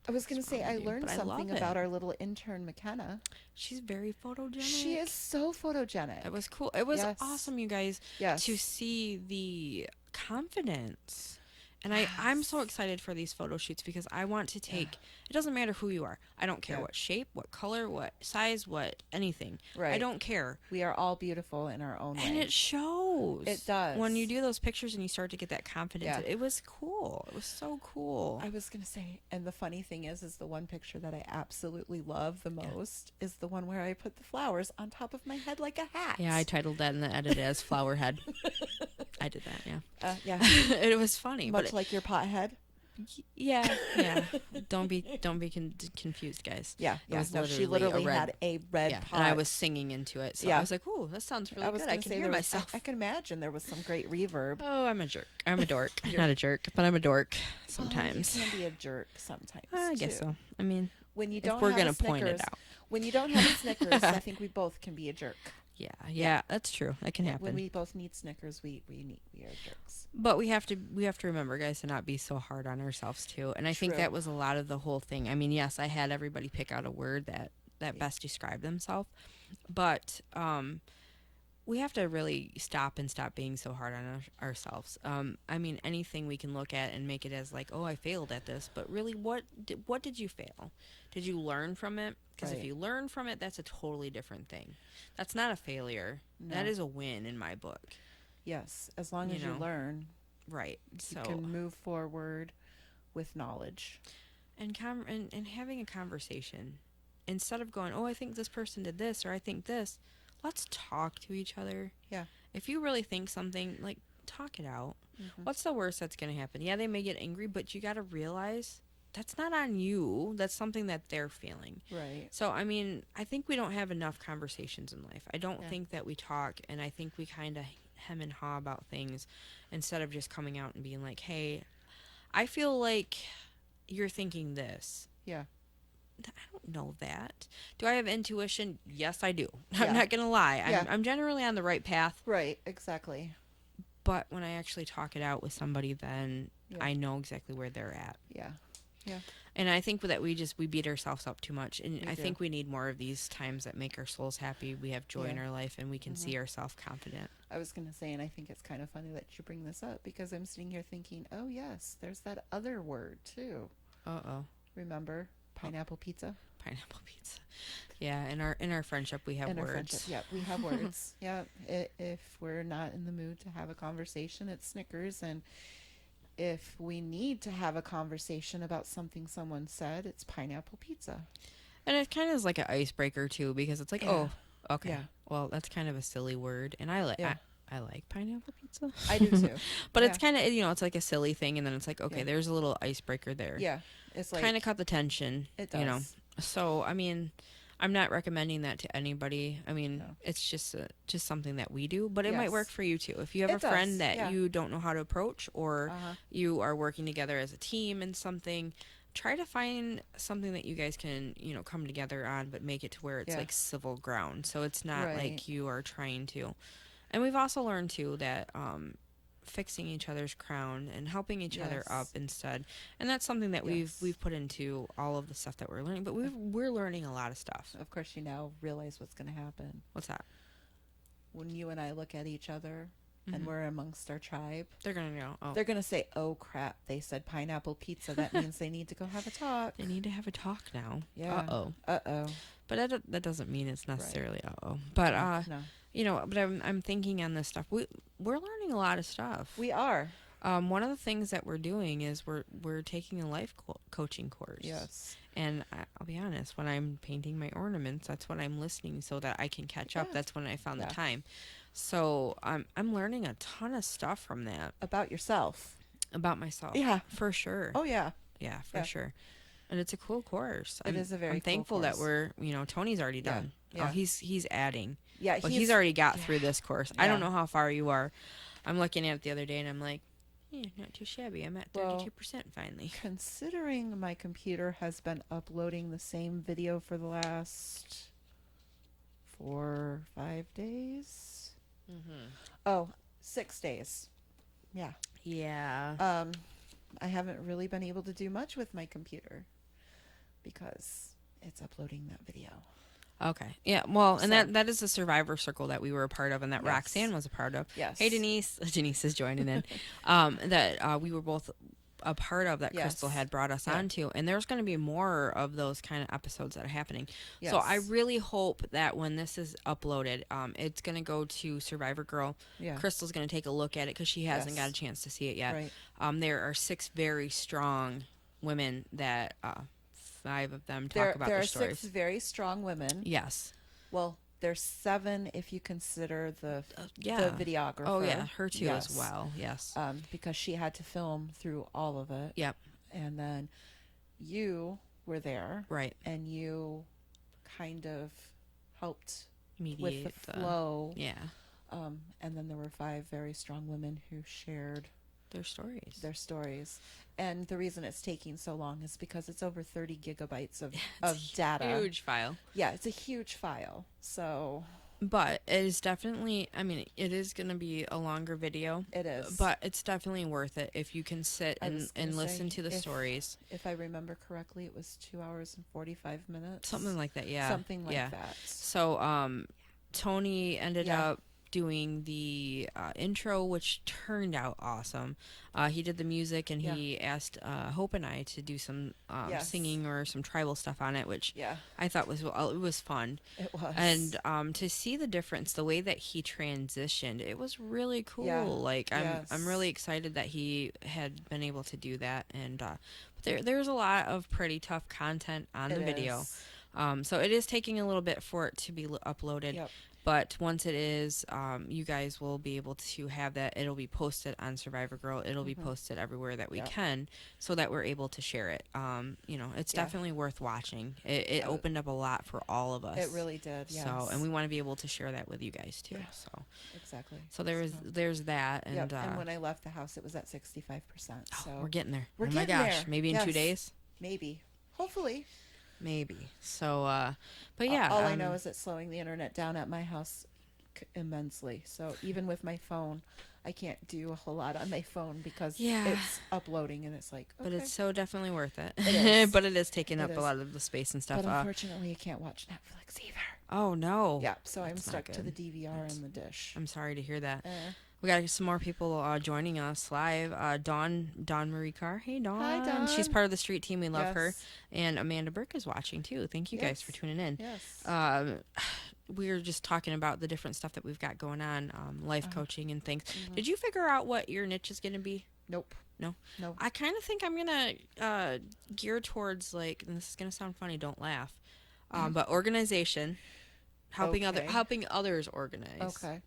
I was going to What's say, wrong I with you? learned But I love something it. about our little intern, McKenna. she's very photogenic. She is so photogenic. It was cool. It was Yes. awesome, you guys, Yes. to see the confidence. And I'm so excited for these photo shoots because I want to take, it doesn't matter who you are. I don't care Yeah. what shape, what color, what size, what anything. Right. I don't care. We are all beautiful in our own And way. it shows. It does. When you do those pictures and you start to get that confidence, Yeah. it was cool. It was so cool. I was going to say, and the funny thing is the one picture that I absolutely love the most is the one where I put the flowers on top of my head like a hat. Yeah, I titled that in the edit as Flower Head. I did that, yeah. Yeah. It was funny. Much but like your pot head. Yeah. Don't be confused, guys. Yeah, It was no, she literally literally had a red pot. and I was singing into it, so I was like, "Ooh, that sounds really good. I can hear myself." I can imagine there was some great reverb. Oh, I'm a jerk. I'm a dork. Not a jerk, but I'm a dork sometimes. You can be a jerk sometimes. I guess so. I mean, when you if don't we're have gonna a Snickers, point it out. When you don't have a Snickers, I think we both can be a jerk. Yeah, that's true. That can happen. When we both need Snickers, we are jerks. But we have to remember, guys, to not be so hard on ourselves too. And I think that was a lot of the whole thing. I mean, yes, I had everybody pick out a word that best described themselves, but we have to really stop being so hard on ourselves. I mean, anything we can look at and make it as like, oh, I failed at this, but really, what did you fail? Did you learn from it? Because if you learn from it, that's a totally different thing. That's not a failure. No. That is a win in my book. Yes, as long as you learn. Right. You can move forward with knowledge. And having a conversation. Instead of going, oh, I think this person did this, or I think this, let's talk to each other. Yeah. If you really think something, like, talk it out. Mm-hmm. What's the worst that's going to happen? Yeah, they may get angry, but you got to realize that's not on you. That's something that they're feeling. Right. So, I mean, I think we don't have enough conversations in life. I don't think that we talk, and I think we kind of hem and haw about things instead of just coming out and being like, hey, I feel like you're thinking this. Yeah. I don't know that. Do I have intuition? Yes, I do. I'm not going to lie. I'm generally on the right path. Right, exactly. But when I actually talk it out with somebody, then I know exactly where they're at. Yeah. Yeah. And I think that we beat ourselves up too much. And I think we need more of these times that make our souls happy. We have joy in our life, and we can see ourselves confident. I was going to say, and I think it's kind of funny that you bring this up, because I'm sitting here thinking, oh, yes, there's that other word, too. Uh-oh. Remember? Pineapple pizza. Pineapple pizza. Yeah, in our friendship we have words. We have words. Yeah, if we're not in the mood to have a conversation, it's Snickers, and if we need to have a conversation about something someone said, it's pineapple pizza. And it kind of is like an icebreaker too, because it's like, oh, okay, well, that's kind of a silly word, and I like pineapple pizza. I do too. But it's kind of, it's like a silly thing, and then it's like, okay, there's a little icebreaker there. Yeah. It's like, kind of cut the tension. It does. So, I mean, I'm not recommending that to anybody. I mean, it's just something that we do, but it might work for you too. If you have a friend that you don't know how to approach, or you are working together as a team in something, try to find something that you guys can, come together on, but make it to where it's like civil ground. So it's not like you are trying to. And we've also learned too that fixing each other's crown and helping each other up instead, and that's something that we've put into all of the stuff that we're learning. But we're learning a lot of stuff. Of course, you now realize what's going to happen. What's that? When you and I look at each other and we're amongst our tribe, they're gonna go. Oh, they're gonna say, "Oh crap! They said pineapple pizza. That means they need to go have a talk. They need to have a talk now." Yeah. Uh oh. But that doesn't mean it's necessarily But no. But I'm thinking on this stuff. We're learning a lot of stuff. We are. One of the things that we're doing is we're taking a life coaching course. Yes. And I'll be honest, when I'm painting my ornaments, that's when I'm listening so that I can catch up. That's when I found the time. So I'm learning a ton of stuff from that. About yourself. About myself. Yeah. For sure. Oh, yeah. Yeah, for sure. And it's a cool course. It is a very cool thankful course. that we're, Tony's already done. Yeah. Oh, he's adding. Yeah, but he's already got through this course. Yeah. I don't know how far you are. I'm looking at it the other day, and I'm like, yeah, not too shabby. I'm at 32% finally. Considering my computer has been uploading the same video for the last 4 or 5 days. Oh, 6 days. Yeah. Yeah. I haven't really been able to do much with my computer because it's uploading that video. Okay. Yeah. Well, and that is the survivor circle that we were a part of, and that Roxanne was a part of. Yes. Hey, Denise. Denise is joining in. That we were both a part of, that Crystal had brought us onto, and there's going to be more of those kind of episodes that are happening. Yes. So I really hope that when this is uploaded, it's going to go to Survivor Girl. Yeah. Crystal's going to take a look at it because she hasn't got a chance to see it yet. Right. There are 6 very strong women that 5 of them talk about their stories. There are 6 very strong women. Yes. Well, there's 7 if you consider the videographer. Oh yeah, her too as well. Yes. Because she had to film through all of it. Yep. and then you were there, Right. and you kind of helped Mediate with the flow. Yeah. And then there were 5 very strong women who shared Their stories. their stories. And the reason it's taking so long is because it's over 30 gigabytes of It's data. Huge file. Yeah, it's a huge file. So But it is definitely, I mean, it is going to be a longer video. it is. But it's definitely worth it if you can sit and listen to the stories. If I remember correctly, it was 2 hours and 45 minutes. Something like that, yeah. Something like that. So, Tony ended up doing the intro, which turned out awesome. He did the music, and he asked Hope and I to do some singing or some tribal stuff on it, which I thought it was fun. It was. And to see the difference, the way that he transitioned, it was really cool. Yeah. Like I'm really excited that he had been able to do that. And but there's a lot of pretty tough content on the video. So it is taking a little bit for it to be uploaded. Yep. But once it is, you guys will be able to have that. It'll be posted on Survivor Girl. It'll be posted everywhere that we can, so that we're able to share it. It's definitely worth watching. It opened up a lot for all of us. It really did. Yes. So, and we want to be able to share that with you guys too. Yeah. So exactly. So there's that, and and when I left the house, it was at 65%. So we're getting there. We're oh getting my gosh, there. maybe in 2 days. Maybe. Hopefully. Maybe. So, but yeah. All I know is it's slowing the internet down at my house immensely. So even with my phone, I can't do a whole lot on my phone because it's uploading, and it's like, okay. But it's so definitely worth it. It is. But it is taking up a lot of the space and stuff. But unfortunately, you can't watch Netflix either. Oh no. Yeah, so I'm stuck to the DVR and the dish. I'm sorry to hear that. We got some more people joining us live. Dawn Marie Carr. Hey, Dawn. Hi, Dawn. She's part of the street team. We love her. And Amanda Burke is watching, too. Thank you guys for tuning in. Yes. We were just talking about the different stuff that we've got going on, life coaching and things. Did you figure out what your niche is going to be? Nope. No? No. I kind of think I'm going to gear towards, like, and this is going to sound funny, don't laugh, but organization, helping others organize. Okay.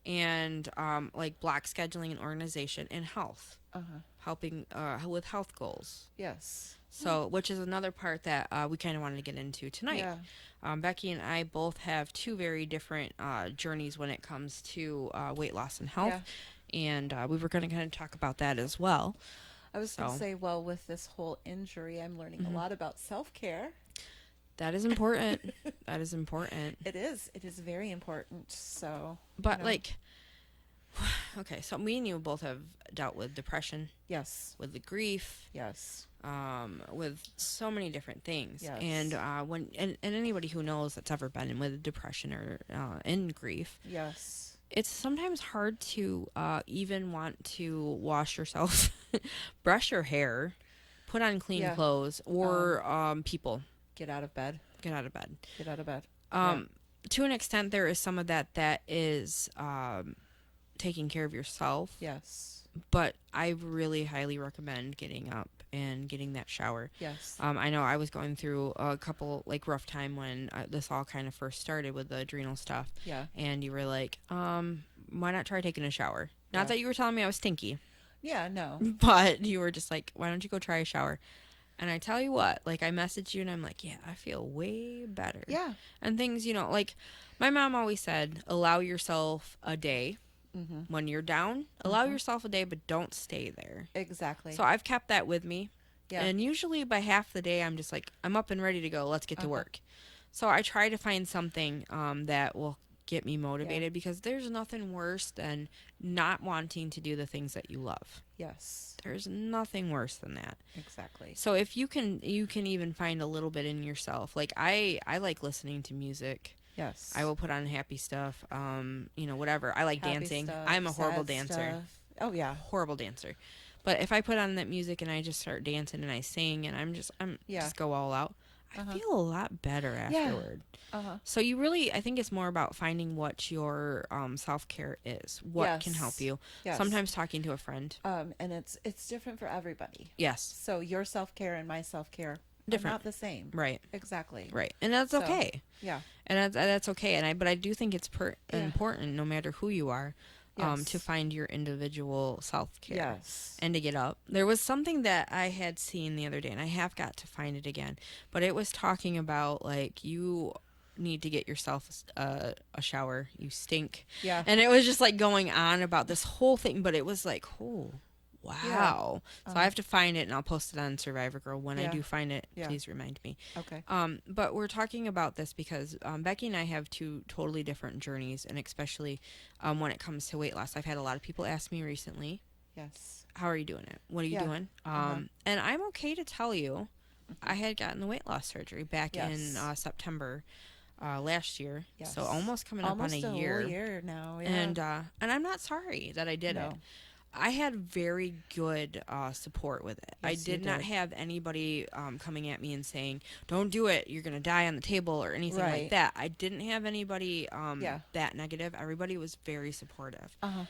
And like block scheduling and organization, and health, helping with health goals. Yes. So, which is another part that we kind of wanted to get into tonight. Yeah. Becky and I both have 2 very different journeys when it comes to weight loss and health, and we were going to kind of talk about that as well. I was going to say, well, with this whole injury, I'm learning a lot about self-care. That is important. That is important. It is. It is very important. So, but like, okay, so me and you both have dealt with depression. Yes. With the grief. Yes. With so many different things. Yes. And and anybody who knows that's ever been with depression or in grief. Yes. It's sometimes hard to even want to wash yourself, brush your hair, put on clean clothes, or people. Get out of bed. Get out of bed. Get out of bed. To an extent, there is some of that is taking care of yourself. Yes. But I really highly recommend getting up and getting that shower. Yes. I know I was going through a couple rough time when this all kind of first started with the adrenal stuff. Yeah. And you were like, why not try taking a shower? Not that you were telling me I was stinky. Yeah, no. But you were just like, why don't you go try a shower? And I tell you what, like, I messaged you and I'm like, yeah, I feel way better. Yeah. And things, like my mom always said, allow yourself a day. When you're down, allow yourself a day, but don't stay there. Exactly. So I've kept that with me. Yeah. And usually by half the day, I'm just like, I'm up and ready to go. Let's get to work. So I try to find something that will get me motivated because there's nothing worse than not wanting to do the things that you love. Yes. There's nothing worse than that. Exactly. So if you can even find a little bit in yourself. Like I like listening to music. Yes. I will put on happy stuff. Whatever. I like happy dancing. Stuff, I'm a horrible dancer. Stuff. Oh yeah. Horrible dancer. But if I put on that music and I just start dancing and I sing and I'm just go all out, I feel a lot better afterward. So you really, I think it's more about finding what your self-care is, what can help you. Yes. Sometimes talking to a friend. And it's different for everybody. Yes. So your self-care and my self-care different. are not the same. Right. Exactly. Right. And that's okay. Yeah. And that's okay. But I do think it's important no matter who you are. Yes. to find your individual self-care. Yes. And to get up. There was something that I had seen the other day, and I have got to find it again, but it was talking about, like, you need to get yourself a shower. You stink. Yeah. And it was just, like, going on about this whole thing, but it was like, oh, Yeah. wow. So I have to find it, and I'll post it on Survivor Girl. When I Yeah. do find it, Yeah. please remind me. Okay. But we're talking about this because Becky and I have two totally different journeys, and especially when it comes to weight loss. I've had a lot of people ask me recently, Yes. how are you doing it? What are you Yeah. doing? And I'm okay to tell you, I had gotten the weight loss surgery back in September last year. Yes. So almost coming up Almost on a a year. whole year now. Yeah. And I'm not sorry that I did it. No. I had very good support with it. I Yes, you did not did. have anybody coming at me and saying, don't do it, you're going to die on the table or anything like Right. that. I didn't have anybody Yeah. that negative. Everybody was very supportive. Uh-huh.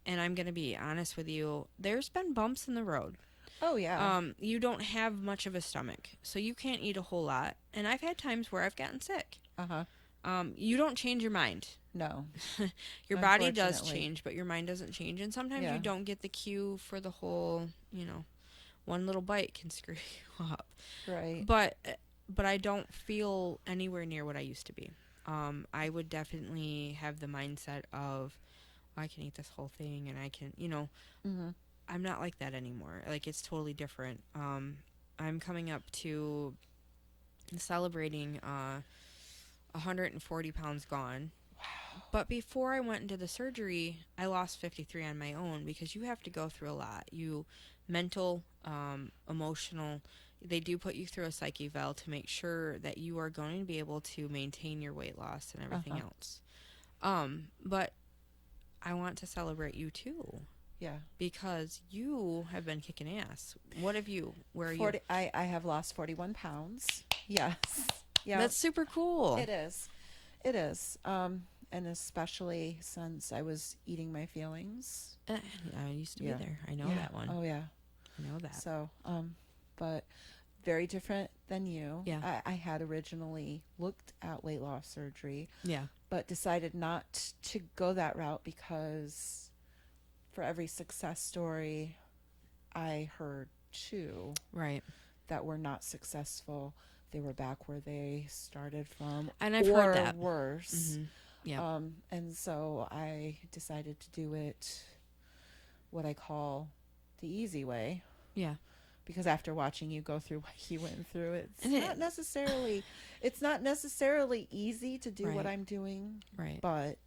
And I'm going to be honest with you, there's been bumps in the road. Oh, yeah. You don't have much of a stomach, so you can't eat a whole lot. And I've had times where I've gotten sick. Uh-huh. You don't change your mind. No. Your body does Unfortunately. change, but your mind doesn't change. And sometimes Yeah. you don't get the cue for the whole, one little bite can screw you up. Right. But I don't feel anywhere near what I used to be. I would definitely have the mindset of, I can eat this whole thing and I can, Mm-hmm. I'm not like that anymore. Like, it's totally different. I'm coming up to celebrating 140 pounds gone. Wow. But before I went into the surgery, I lost 53 on my own because you have to go through a lot. Mental, emotional, they do put you through a psych eval to make sure that you are going to be able to maintain your weight loss and everything else. But I want to celebrate you too. Yeah. Because you have been kicking ass. What have you? Where are 40, you? I have lost 41 pounds. Yes. Yeah. That's super cool. It is. It is. And especially since I was eating my feelings. I used to be there. I know Yeah. that one. Oh, yeah. I know that. So, but very different than you. Yeah. I had originally looked at weight loss surgery, Yeah. but decided not to go that route because for every success story I heard too Right. that were not successful, they were back where they started from, And I've or heard that. worse. Mm-hmm. Yeah. And so I decided to do it what I call the easy way. Yeah. Because after watching you go through what you went through, it's And not necessarily easy to do what Right. I'm doing. Right. But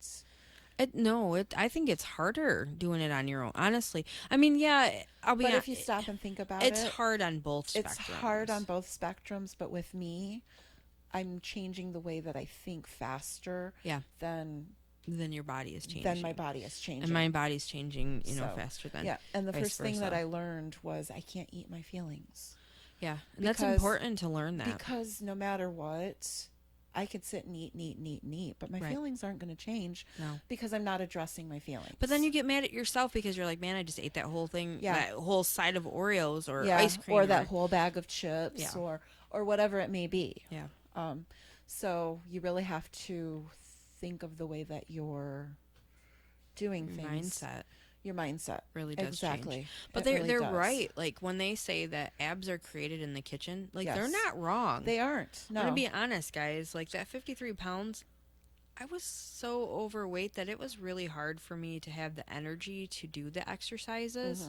I think it's harder doing it on your own. Honestly, I mean, yeah, I'll be. but hon- if you stop and think about it's it, hard on both spectrums. it's hard on both spectrums. But with me, I'm changing the way that I think faster. Yeah. Than Then your body is changing. Then my body is changing. And my body's changing, So, faster than. Yeah. And the vice first thing that versa. I learned was I can't eat my feelings. Yeah, and that's Because- important to learn that. Because no matter what, I could sit and eat, but my Right. feelings aren't going to change No. because I'm not addressing my feelings. But then you get mad at yourself because you're like, man, I just ate that whole thing, Yeah. that whole side of Oreos or yeah, ice cream. or that whole bag of chips, Yeah. or whatever it may be. Yeah. So you really have to think of the way that you're doing Your things. mindset Your mindset really does exactly. change. But It they're really they're does. right. Like when they say that abs are created in the kitchen, like they're Yes. not wrong. They aren't. No. I'm gonna be honest, guys. Like that 53 pounds, I was so overweight that it was really hard for me to have the energy to do the exercises.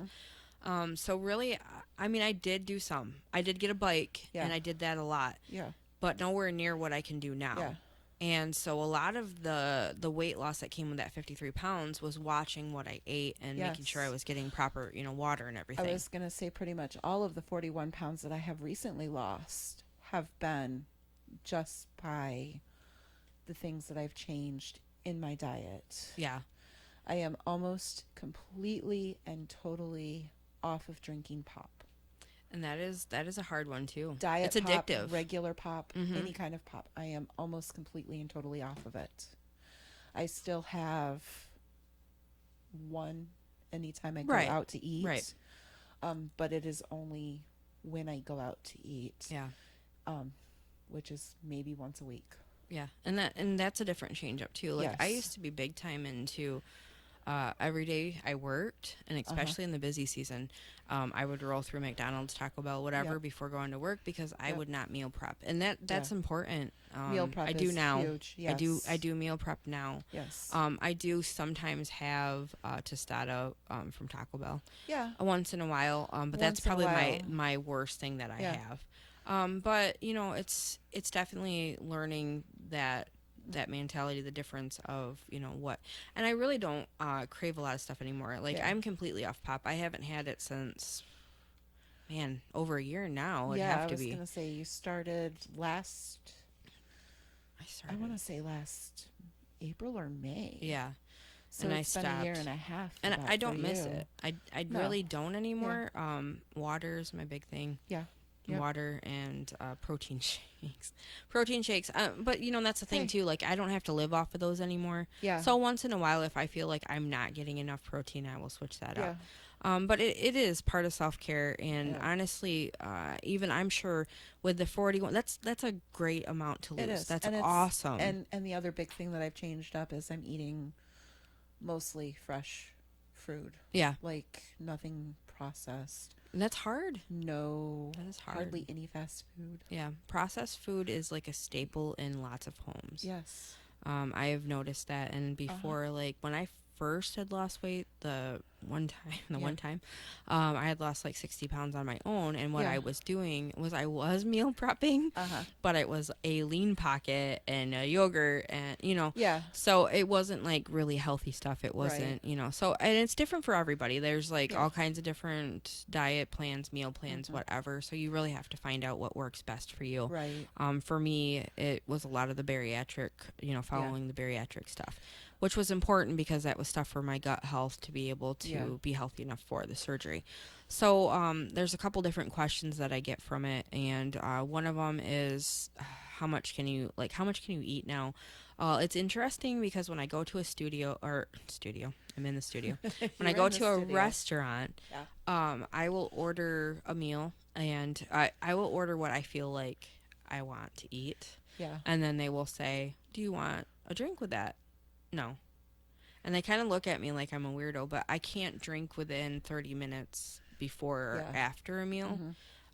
So really, I mean, I did do some. I did get a bike, Yeah. and I did that a lot, Yeah. but nowhere near what I can do now. Yeah. And so a lot of the weight loss that came with that 53 pounds was watching what I ate and making sure I Yes. was getting proper, water and everything. I was going to say pretty much all of the 41 pounds that I have recently lost have been just by the things that I've changed in my diet. Yeah. I am almost completely and totally off of drinking pop. And that is a hard one too. Diet it's pop, addictive. regular pop, Mhm. any kind of pop. I am almost completely and totally off of it. I still have one anytime I go Right. out to eat. Right. But it is only when I go out to eat. Yeah. Which is maybe once a week. Yeah. And that's a different change up too. Like I Yes. used to be big time into every day I worked, and Uh-huh. especially in the busy season, I would roll through McDonald's, Taco Bell, whatever Yep. before going to work because I Yep. would not meal prep, and Yeah. that's important. Meal I prep do is now. huge. I Yes. do meal prep now. Yes. I do sometimes have tostada from Taco Bell Yeah. once in a while, but that's Once in a probably while. my worst thing that I Yeah. have. But you know, it's definitely learning that mentality, the difference of what. And I really don't crave a lot of stuff anymore. Like Yeah. I'm completely off pop. I haven't had it since, man, over a year now. It'd Yeah, have I to was be. gonna say you started last. I I want started. to say last April or May. Yeah, So and I it's been a year stopped. and a half And about I for don't miss you. it. I No. really don't Yeah. anymore. Water's my big thing. Yeah. Yep. Water and protein shakes. Protein shakes. But that's the thing Hey. too. Like I don't have to live off of those anymore. Yeah. So once in a while, if I feel like I'm not getting enough protein, I will switch that Yeah. up. But it is part of self care, and Yeah. honestly, even I'm sure with the 41, that's a great amount to It lose. is. That's And it's awesome. and the other big thing that I've changed up is I'm eating mostly fresh food. Yeah, Like nothing processed. and that's hard. No, That is hard. hardly any fast food. Yeah, processed food is like a staple in lots of homes. Yes. I have noticed that, and Uh-huh. before, like when I first had lost weight, the one time, Yeah. I had lost like 60 pounds on my own, and what Yeah. I was doing was I was meal prepping, Uh-huh. but it was a lean pocket and a yogurt, and Yeah. so it wasn't like really healthy stuff. It Right. wasn't, so and it's different for everybody. There's like Yeah. all kinds of different diet plans, meal plans, Mhm. whatever. So you really have to find out what works best for you. Right. For me, it was a lot of the bariatric, following the bariatric stuff, which was important because that was stuff for my gut health to be able to Yeah. be healthy enough for the surgery. So there's a couple different questions that I get from it, and one of them is how much can you eat now? It's interesting because when I go to a studio, I'm in the studio. When I You're go in the to a studio. restaurant, Yeah. I will order a meal, and I will order what I feel like I want to eat. Yeah. And then they will say, "Do you want a drink with that?" No. And they kind of look at me like I'm a weirdo, but I can't drink within 30 minutes before or Yeah. after a meal.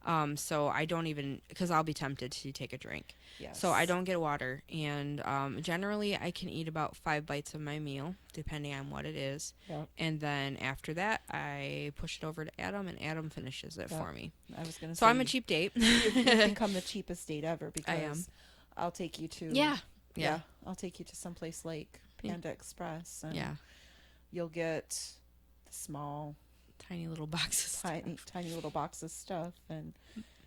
Mhm. So I don't even, because I'll be tempted to take a drink. Yes. So I don't get water. And generally, I can eat about 5 bites of my meal, depending on what it is. Yep. And then after that, I push it over to Adam, and Adam finishes it Yep. for me. I was gonna So say I'm a cheap date. you've become the cheapest date ever because I am. I'll take you to Yeah. I'll take you to someplace like Yeah. Panda Express and Yeah. you'll get the small Tiny little boxes. tiny little box of stuff and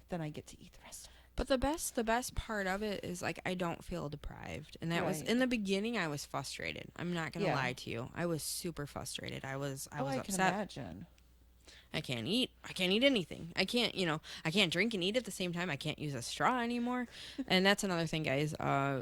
then I get to eat the rest of it. But the best part of it is like I don't feel deprived, and that was Right. in the beginning. I was frustrated. I'm not gonna Yeah. lie to you. I was super frustrated. I was I can upset. imagine. I can't eat. I can't eat anything. I can't, I can't drink and eat at the same time. I can't use a straw anymore. And that's another thing, guys.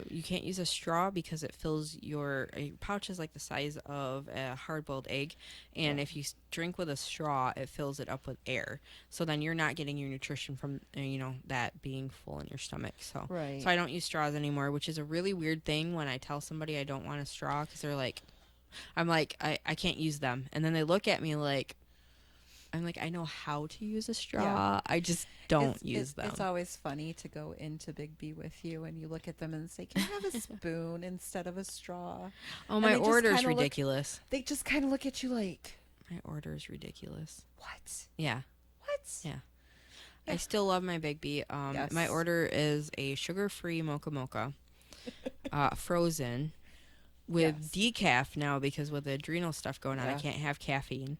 You can't use a straw because it fills your pouch is like the size of a hard-boiled egg. And Yeah. if you drink with a straw, it fills it up with air. So then you're not getting your nutrition from, that being full in your stomach. So, Right. so I don't use straws anymore, which is a really weird thing when I tell somebody I don't want a straw because they're like, I'm like, I can't use them. And then they look at me like, I'm like, I know how to use a straw. Yeah. I just don't use them. It's always funny to go into Big B with you and you look at them and say, "Can I have a spoon instead of a straw?" Oh, and my they just order is kinda look- ridiculous. They just kind of look at you like, My order is ridiculous. "What? Yeah. What?" Yeah. Yeah. I still love my Big B. Yes. My order is a sugar-free mocha, frozen, with decaf now because with the adrenal stuff going on, I Yeah. can't have caffeine.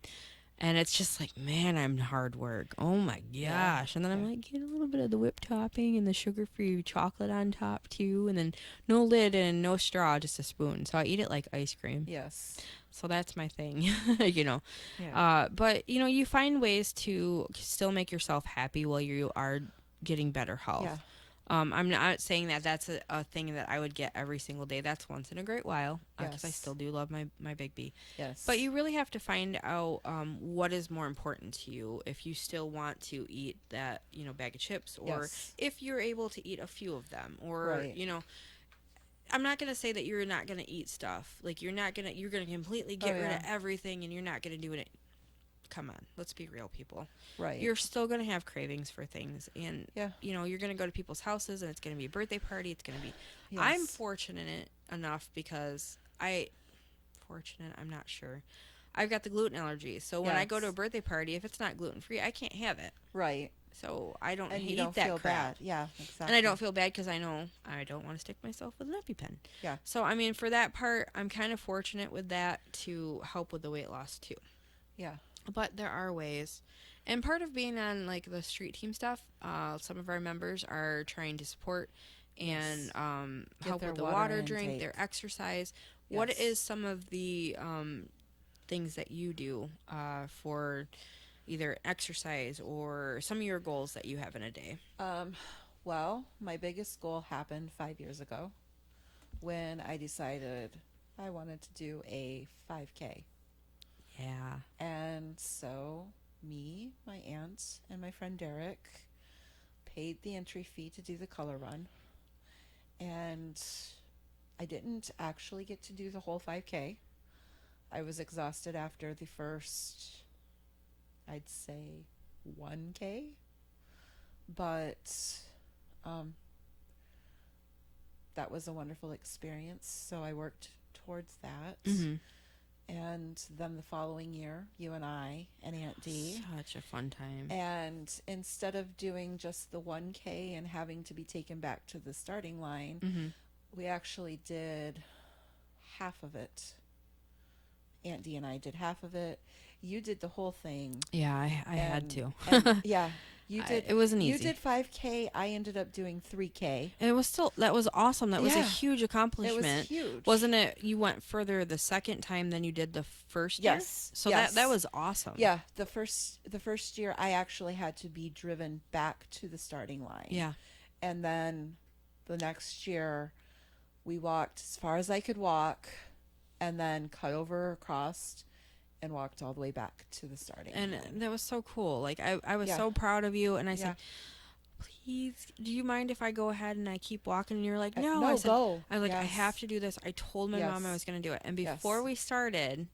And it's just like, man, I'm hard work. Oh my gosh. Yeah. And then I'm Yeah. like, get a little bit of the whipped topping and the sugar-free chocolate on top too. And then no lid and no straw, just a spoon. So I eat it like ice cream. Yes. So that's my thing, Yeah. But, you find ways to still make yourself happy while you are getting better health. Yeah. I'm not saying that that's a thing that I would get every single day. That's once in a great while because I Yes. still do love my Big B. Yes. But you really have to find out what is more important to you. If you still want to eat that, bag of chips, or Yes. if you're able to eat a few of them, or Right. I'm not gonna say that you're not gonna eat stuff. Like you're gonna completely get rid of everything, and you're not gonna do it. Come on, let's be real, people. Right. You're still gonna have cravings for things, and Yeah. you're gonna go to people's houses, and it's gonna be a birthday party. It's gonna be. Yes. I'm fortunate enough because I'm not sure. I've got the gluten allergy, so when I go to a birthday party, if it's not gluten free, I can't have it. Right. So I don't and hate you don't that feel crap. bad. Yeah, exactly. And I don't feel bad because I know I don't want to stick myself with an EpiPen. Yeah. So, I mean, for that part, I'm kind of fortunate with that to help with the weight loss, too. Yeah. But there are ways. And part of being on, like, the street team stuff, some of our members are trying to support and help with the water drink, their exercise. Yes. What is some of the things that you do for either exercise or some of your goals that you have in a day? Well, my biggest goal happened 5 years ago when I decided I wanted to do a 5K. Yeah. And so me, my aunt, and my friend Derek paid the entry fee to do the color run. And I didn't actually get to do the whole 5K. I was exhausted after the first, I'd say, 1K. But that was a wonderful experience. So I worked towards that. Mm-hmm. And then the following year, you and I and Aunt Dee. Such a fun time. And instead of doing just the 1K and having to be taken back to the starting line, mm-hmm. we actually did half of it. Aunt Dee and I did half of it. You did the whole thing. Yeah, I had to. Yeah. You did. It wasn't easy. You did 5K. I ended up doing 3K. And it was that was awesome. That was a huge accomplishment. It was huge. Wasn't it? You went further the second time than you did the first year? Yes. So that was awesome. Yeah. The first year I actually had to be driven back to the starting line. Yeah. And then the next year we walked as far as I could walk and then cut over across and walked all the way back to the starting line. And that was so cool. Like, I was so proud of you. And I said, please, do you mind if I go ahead and I keep walking? And you're like, no. No, I said, go. I was like, I have to do this. I told my mom I was going to do it. And before we started,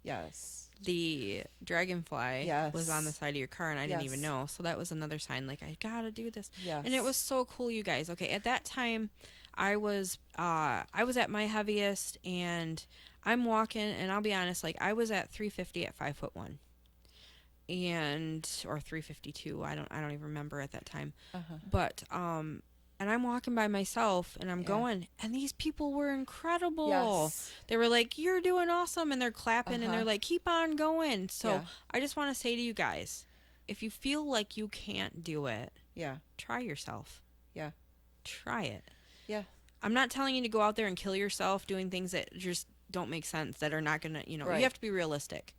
the dragonfly was on the side of your car, and I didn't even know. So that was another sign, like, I got to do this. Yes. And it was so cool, you guys. Okay, at that time, I was at my heaviest, and I'm walking, and I'll be honest, like, I was at 350 at 5'1", or 352. I don't even remember at that time. But and I'm walking by myself, and I'm going, and these people were incredible. Yes. They were like, "You're doing awesome," and they're clapping, and they're like, "Keep on going." So I just want to say to you guys, if you feel like you can't do it, try yourself. Yeah. Try it. Yeah. I'm not telling you to go out there and kill yourself doing things that just don't make sense, that are not going to, you have to be realistic.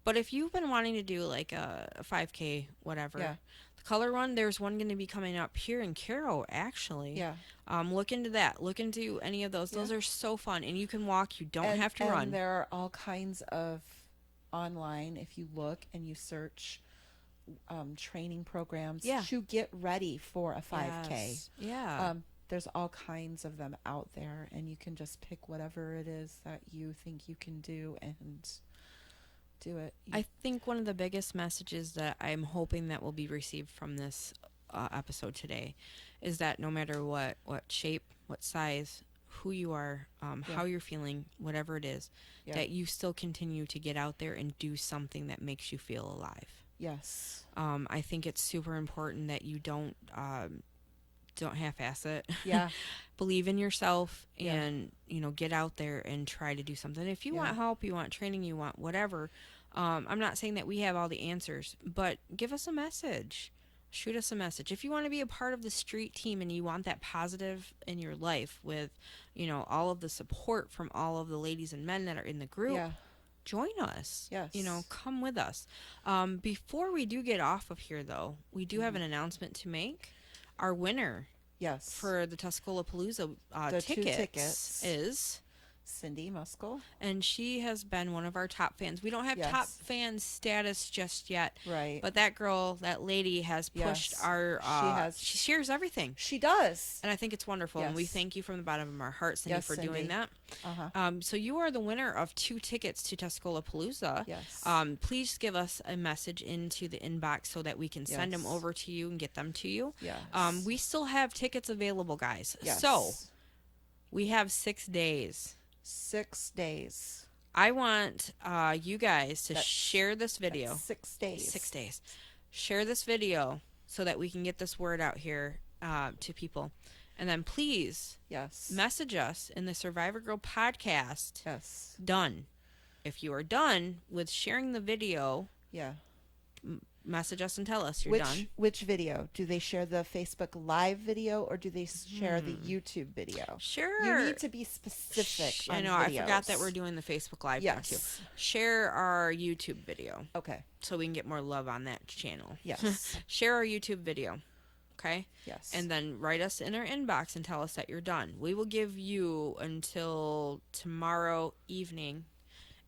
But if you've been wanting to do like a 5K, whatever, the color run, there's one going to be coming up here in Caro, actually. Yeah. Look into that. Look into any of those. Those are so fun. And you can walk. You don't have to run. And there are all kinds of online, if you look and you search training programs to get ready for a 5K. Yes. Yeah. There's all kinds of them out there, and you can just pick whatever it is that you think you can do and do it. I think one of the biggest messages that I'm hoping that will be received from this episode today is that no matter what shape, what size, who you are, how you're feeling, whatever it is, that you still continue to get out there and do something that makes you feel alive. Yes. I think it's super important that you don't half-ass it. Yeah. Believe in yourself and, get out there and try to do something. If you want help, you want training, you want whatever. I'm not saying that we have all the answers, but give us a message. Shoot us a message. If you want to be a part of the street team and you want that positive in your life with, all of the support from all of the ladies and men that are in the group, join us. Yes. Come with us. Before we do get off of here, though, we do have an announcement to make. Our winner for the Tuscola Palooza the tickets is Cindy Muskell. And she has been one of our top fans. We don't have top Yes. fan status just yet. Right. But that girl, that lady has pushed Yes. our, She has. she shares everything. She does. And I think it's wonderful. And we Yes. thank you from the bottom of our hearts, Cindy, Yes, for doing Cindy. that. Uh-huh. So you are the winner of 2 tickets to Tuscola Palooza. Yes. Please give us a message into the inbox so that we can send them Yes. over to you and get them to you. Yes. We still have tickets available, guys. Yes. So we have 6 days. 6 days. I want you guys to That's- share this video. That's 6 days. 6 days. Share this video so that we can get this word out here to people. And then please Yes. message us in the Survivor Girl podcast. Yes. Done. If you are done with sharing the video, Yeah. message us and tell us you're done. Which video? Do they share the Facebook Live video or do they share the YouTube video? Sure. You need to be specific. I on know. I videos. forgot that we're doing the Facebook Live now too. Yes. Share our YouTube video Okay. so we can get more love on that channel. Yes. Share our YouTube video. Okay? Yes. And then write us in our inbox and tell us that you're done. We will give you until tomorrow evening,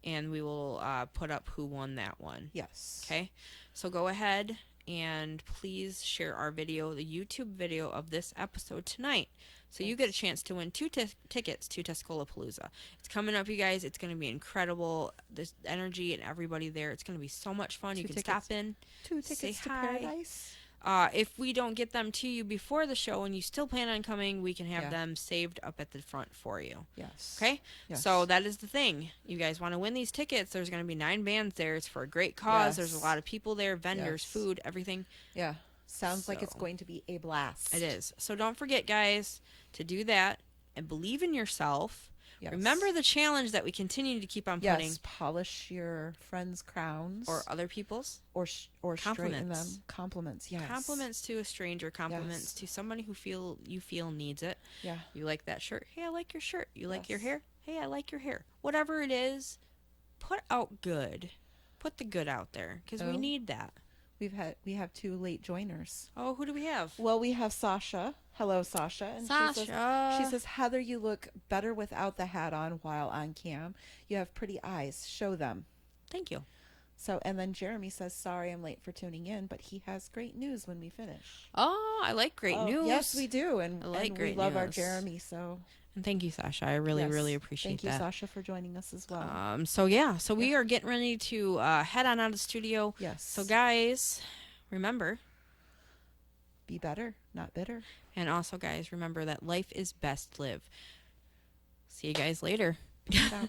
and we will put up who won that one. Yes. Okay? So go ahead and please share our video, the YouTube video of this episode tonight. So you get a chance to win 2 tickets to Tuscola Palooza. It's coming up, you guys. It's going to be incredible. This energy and everybody there. It's going to be so much fun. You can stop in. 2 say tickets to hi. Paradise. If we don't get them to you before the show and you still plan on coming, we can have Yeah. them saved up at the front for you. Yes. Okay? Yes. So that is the thing. You guys want to win these tickets. There's going to be 9 bands there. It's for a great cause. There's a Yes. lot of people there, vendors, Yes. food, everything. Yeah. Sounds like it's So- going to be a blast. It is. So don't forget, guys, to do that and believe in yourself. Yes. Remember the challenge that we continue to keep on putting. Yes. Polish your friends' crowns. Or other people's. or straighten compliments. them. Compliments. Yes. Compliments to a stranger. Compliments Yes. to somebody who you feel needs it. Yeah. You like that shirt? Hey, I like your shirt. You like your Yes. hair? Hey, I like your hair. Whatever it is, put out good. Put the good out there because we Oh. need that. We have 2 late joiners. Oh, who do we have? Well, we have Sasha. Hello, Sasha. And Sasha. She says, Heather, you look better without the hat on while on cam. You have pretty eyes. Show them. Thank you. So, and then Jeremy says, sorry, I'm late for tuning in, but he has great news when we finish. Oh, I like great news. Yes, we do. And, I like and great we love our news. Jeremy. So, And thank you, Sasha. I really, yes. really appreciate Thank you, that. Sasha, for joining us as well. So we are getting ready to head on out of the studio. Yes. So guys, remember. Be better, not bitter. And also, guys, remember that life is best lived. See you guys later. Peace out.